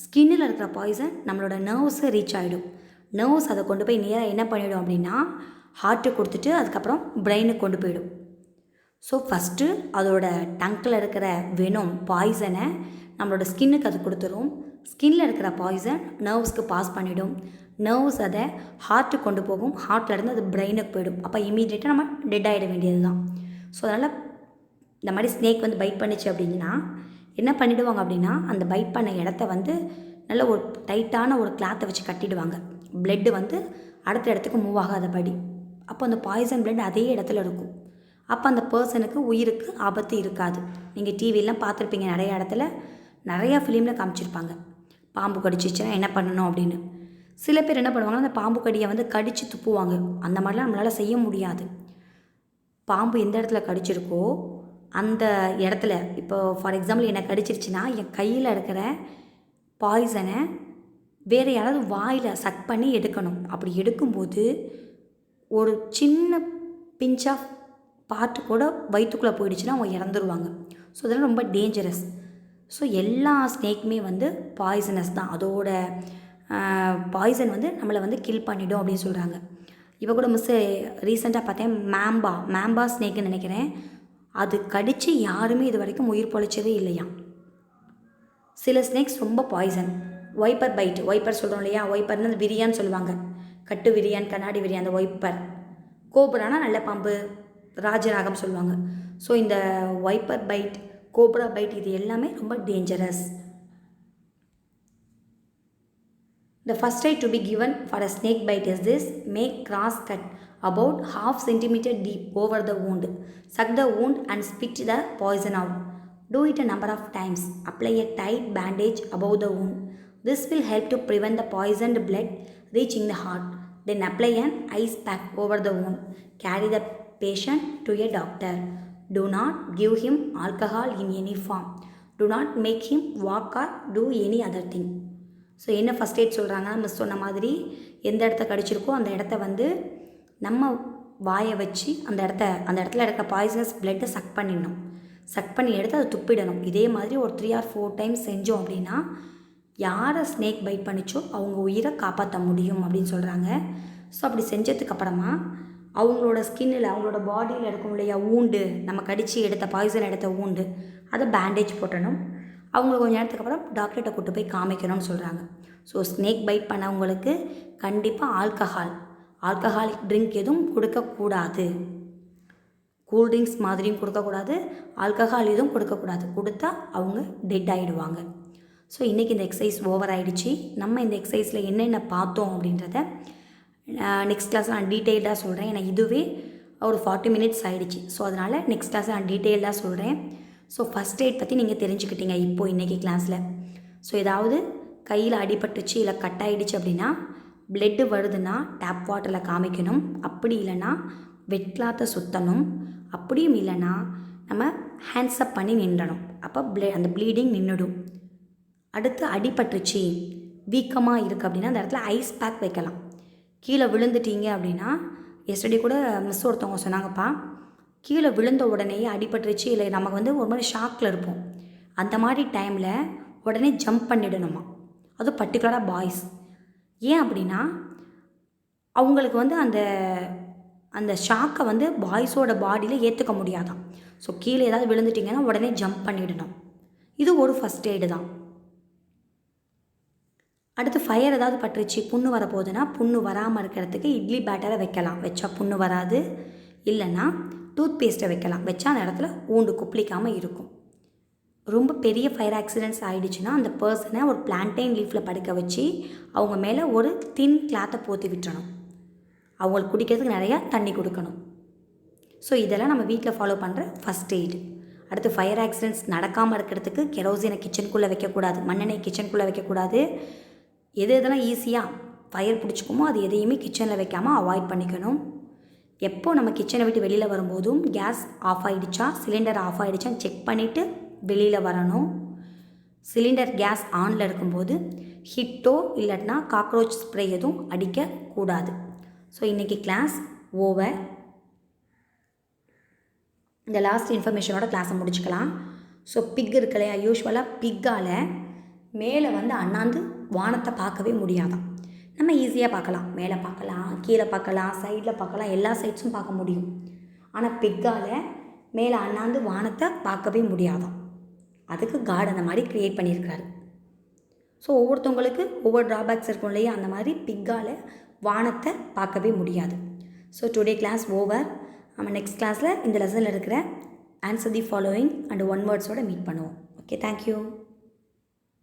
ஸ்கின்னில் இருக்கிற பாய்சன் நம்மளோட நர்வ்ஸை ரீச் ஆகிடும். நர்வ்ஸ் அதை கொண்டு போய் நேராக என்ன பண்ணிவிடும் அப்படின்னா ஹார்ட்டு கொடுத்துட்டு அதுக்கப்புறம் பிரெயினுக்கு கொண்டு போயிடும். ஸோ ஃபஸ்ட்டு அதோட டங்கில் இருக்கிற வெனம் பாய்சனை நம்மளோட ஸ்கின்னுக்கு அது கொடுத்துரும். ஸ்கின்னில் இருக்கிற பாய்சன் நர்வ்ஸ்க்கு பாஸ் பண்ணிவிடும். நர்வ்ஸ் அதை ஹார்ட்டுக்கு கொண்டு போகும். ஹார்ட்லேருந்து அது பிரெயினுக்கு போயிடும். அப்போ இமீடியட்டாக நம்ம டெட் ஆகிட வேண்டியது தான். ஸோ அதனால் இந்த மாதிரி ஸ்னேக் வந்து பைட் பண்ணிச்சு அப்படின்னா என்ன பண்ணிவிடுவாங்க அப்படின்னா அந்த பைட் பண்ண இடத்த வந்து நல்ல ஒரு டைட்டான ஒரு கிளாத்தை வச்சு கட்டிடுவாங்க. பிளட்டு வந்து அடுத்த இடத்துக்கு மூவ் ஆகாதபடி. அப்போ அந்த பாய்சன் பிளட் அதே இடத்துல இருக்கும். அப்போ அந்த பர்சனுக்கு உயிருக்கு ஆபத்து இருக்காது. நீங்கள் டிவிலாம் பார்த்துருப்பீங்க, நிறைய இடத்துல நிறையா ஃபிலிமில் காமிச்சிருப்பாங்க பாம்பு கடிச்சிச்சுன்னா என்ன பண்ணணும் அப்படின்னு. சில பேர் என்ன பண்ணுவாங்கன்னா அந்த பாம்பு கடியை வந்து கடித்து துப்புவாங்க. அந்த மாதிரிலாம் நம்மளால் செய்ய முடியாது. பாம்பு எந்த இடத்துல கடிச்சிருக்கோ அந்த இடத்துல, இப்போ ஃபார் எக்ஸாம்பிள் என்னை கடிச்சிருச்சுன்னா என் கையில் இருக்கிற பாய்சனை வேறு யாராவது வாயில் சக் பண்ணி எடுக்கணும். அப்படி எடுக்கும்போது ஒரு சின்ன பிஞ்ச் ஆஃப் பார்ட்டு கூட வயிற்றுக்குள்ளே போயிடுச்சுன்னா அவங்க இறந்துருவாங்க. ஸோ அதெல்லாம் ரொம்ப டேஞ்சரஸ். ஸோ எல்லா ஸ்னேக்குமே வந்து பாய்சனஸ் தான். அதோட பாய்சன் வந்து நம்மளை வந்து கில் பண்ணிடும் அப்படின்னு சொல்கிறாங்க. இப்போ கூட மிஸ்ஸு ரீசெண்டாக பார்த்தேன், மேம்பா ஸ்னேக்குன்னு நினைக்கிறேன். அது கடித்து யாருமே இது வரைக்கும் உயிர் பொழைச்சதே இல்லையா. சில ஸ்னேக்ஸ் ரொம்ப பாய்சன். வைப்பர் சொல்கிறோம் இல்லையா, வைப்பர்னு அந்த விரியான்னு சொல்லுவாங்க. கட்டு விரியான், கண்ணாடி விரியான், அந்த வைப்பர். கோப்ரானா நல்ல பாம்பு, ராஜநாகம் சொல்லுவாங்க. ஸோ இந்த வைப்பர் பைட், கோப்ரா பைட் இது எல்லாமே ரொம்ப dangerous. The first aid to be given for a snake bite is this: make cross cut about 1/2 centimeter deep over the wound. Suck the wound and spit the poison out. Do it a number of times. Apply a tight bandage above the wound. This will help to prevent the poisoned blood reaching the heart. Then apply an ice pack over the wound. Carry the patient to a doctor. Do not give him alcohol in any form. Do not make him walk or do any other thing. So என்ன first aid சொல்கிறாங்கன்னா miss சொன்ன மாதிரி எந்த இடத்த கடிச்சிருக்கோ அந்த இடத்த வந்து நம்ம வாயை வச்சு அந்த இடத்துல இருக்க பாய்சனஸ் பிளட்டை சக் பண்ணிடணும். சக் பண்ணி எடுத்து அதை துப்பிடணும். இதே மாதிரி ஒரு 3 or 4 டைம்ஸ் செஞ்சோம் அப்படின்னா யாரை ஸ்னேக் பைட் பண்ணிச்சோ அவங்க உயிரை காப்பாற்ற முடியும் அப்படின்னு சொல்கிறாங்க. ஸோ அப்படி செஞ்சதுக்கப்புறமா அவங்களோட ஸ்கின்னில், அவங்களோட பாடியில் இருக்கும் இல்லையா ஊண்டு, நம்ம கடித்து எடுத்த பாய்சன் எடுத்த ஊண்டு, அதை பேண்டேஜ் போட்டணும். அவங்கள கொஞ்சம் நேரத்துக்கு அப்புறம் டாக்டர்கிட்ட கூட்டு போய் காமிக்கணும்னு சொல்கிறாங்க. ஸோ ஸ்னேக் பைட் பண்ணவங்களுக்கு கண்டிப்பாக ஆல்கஹாலிக் ட்ரிங்க் எதுவும் கொடுக்கக்கூடாது. கூல்ட்ரிங்க்ஸ் மாதிரியும் கொடுக்கக்கூடாது, ஆல்கஹால் எதுவும் கொடுக்கக்கூடாது. கொடுத்தா அவங்க டெட் ஆகிடுவாங்க. ஸோ இன்றைக்கி இந்த எக்ஸசைஸ் ஓவர் ஆகிடுச்சு. நம்ம இந்த எக்ஸசைஸில் என்னென்ன பார்த்தோம் அப்படின்றத நெக்ஸ்ட் கிளாஸில் நான் டீட்டெயில்டாக சொல்கிறேன். ஏன்னா இதுவே ஒரு 40 minutes ஆகிடுச்சு. ஸோ அதனால் நெக்ஸ்ட் கிளாஸில் நான் டீட்டெயில்டாக சொல்கிறேன். ஸோ ஃபஸ்ட் எய்ட் பற்றி நீங்கள் தெரிஞ்சுக்கிட்டீங்க இப்போது இன்றைக்கி கிளாஸில். ஸோ ஏதாவது கையில் அடிபட்டுச்சு இல்லை கட் ஆகிடுச்சு அப்படின்னா பிளட்டு வருதுன்னா டேப் வாட்டரில் காமிக்கணும். அப்படி இல்லைன்னா வெட் கிளாத்தை சுற்றணும். அப்படியும் இல்லைன்னா நம்ம ஹேண்ட்ஸ்அப் பண்ணி நின்றணும். அப்போ அந்த ப்ளீடிங் நின்றுடும். அடுத்து அடிபட்டுச்சு, வீக்கமாக இருக்குது அப்படின்னா அந்த இடத்துல ஐஸ் பேக் வைக்கலாம். கீழே விழுந்துட்டீங்க அப்படின்னா, எஸ்டர்டே கூட மிஸ் ஒருத்தவங்க சொன்னாங்கப்பா, கீழே விழுந்த உடனே அடிபட்டுருச்சு இல்லை நமக்கு வந்து ஒரு மாதிரி ஷாக்கில் இருப்போம். அந்த மாதிரி டைமில் உடனே ஜம்ப் பண்ணிடணுமா. அதுவும் பர்டிகுலராக பாய்ஸ். ஏன் அப்படின்னா அவங்களுக்கு வந்து அந்த ஷாக்கை வந்து பாய்ஸோட பாடியில் ஏற்றுக்க முடியாதான். ஸோ கீழே ஏதாவது விழுந்துட்டிங்கன்னா உடனே ஜம்ப் பண்ணிடணும். இது ஒரு ஃபஸ்ட் எய்டு தான். அடுத்து ஃபயர் ஏதாவது பட்டுருச்சு, புண்ணு வரப்போகுதுன்னா புண்ணு வராமல் இருக்கிறதுக்கு இட்லி பேட்டரை வைக்கலாம், வச்சா புண்ணு வராது. இல்லைன்னா டூத் பேஸ்ட்டை வைக்கலாம், வச்சா அந்த இடத்துல ஊண்டு குப்பிளிக்காமல் இருக்கும். ரொம்ப பெரிய ஃபயர் ஆக்சிடென்ட்ஸ் ஆகிடுச்சுன்னா அந்த பர்சனை ஒரு பிளான்டைன் லீஃபில் படுக்க வச்சு அவங்க மேலே ஒரு தின் கிளாத்தை போற்றி விட்டுறணும். அவங்களுக்கு குடிக்கிறதுக்கு நிறையா தண்ணி கொடுக்கணும். ஸோ இதெல்லாம் நம்ம வீட்டில் ஃபாலோ பண்ணுற ஃபஸ்ட் எய்டு. அடுத்து ஃபயர் ஆக்சிடென்ட்ஸ் நடக்காமல் இருக்கிறதுக்கு கெரோசினை கிச்சனுக்குள்ளே வைக்கக்கூடாது, மண்ணெண்ணெய் கிச்சனுக்குள்ளே வைக்கக்கூடாது. எதெல்லாம் ஈஸியாக ஃபயர் பிடிச்சிக்குமோ அது எதையுமே கிச்சனில் வைக்காமல் அவாய்ட் பண்ணிக்கணும். எப்போ நம்ம கிச்சனை விட்டு வெளியில் வரும்போதும் கேஸ் ஆஃப் ஆகிடுச்சா, சிலிண்டர் ஆஃப் ஆகிடுச்சான்னு செக் பண்ணிவிட்டு வெளியில் வரணும். சிலிண்டர் கேஸ் ஆனில் இருக்கும்போது ஹிட்டோ இல்லைன்னா காக்ரோச் ஸ்ப்ரே எதுவும் அடிக்கக்கூடாது. ஸோ இன்றைக்கி கிளாஸ் ஓவர். இந்த லாஸ்ட் இன்ஃபர்மேஷனோட கிளாஸை முடிச்சுக்கலாம். ஸோ பிக் இருக்கு இல்லையா, யூஸ்வலாக பிக்கால் மேலே அண்ணாந்து வானத்தை பார்க்கவே முடியாதான். நம்ம ஈஸியாக பார்க்கலாம், மேலே பார்க்கலாம், கீழே பார்க்கலாம், சைடில் பார்க்கலாம், எல்லா சைட்ஸும் பார்க்க முடியும். ஆனால் பிக்கால் மேலே அண்ணாந்து வானத்தை பார்க்கவே முடியாதான். அதுக்கு காட் அந்த மாதிரி க்ரியேட் பண்ணியிருக்கிறாரு. ஸோ ஒவ்வொருத்தவங்களுக்கு ஒவ்வொரு ட்ராபேக்ஸ் இருக்கும் இல்லையா, அந்த மாதிரி பிக்கால் வானத்தை பார்க்கவே முடியாது. So today class over. நம்ம நெக்ஸ்ட் கிளாஸில் இந்த லெசனில் இருக்கிற answer the following and one வேர்ட்ஸோடு மீட் பண்ணுவோம். Okay, thank you.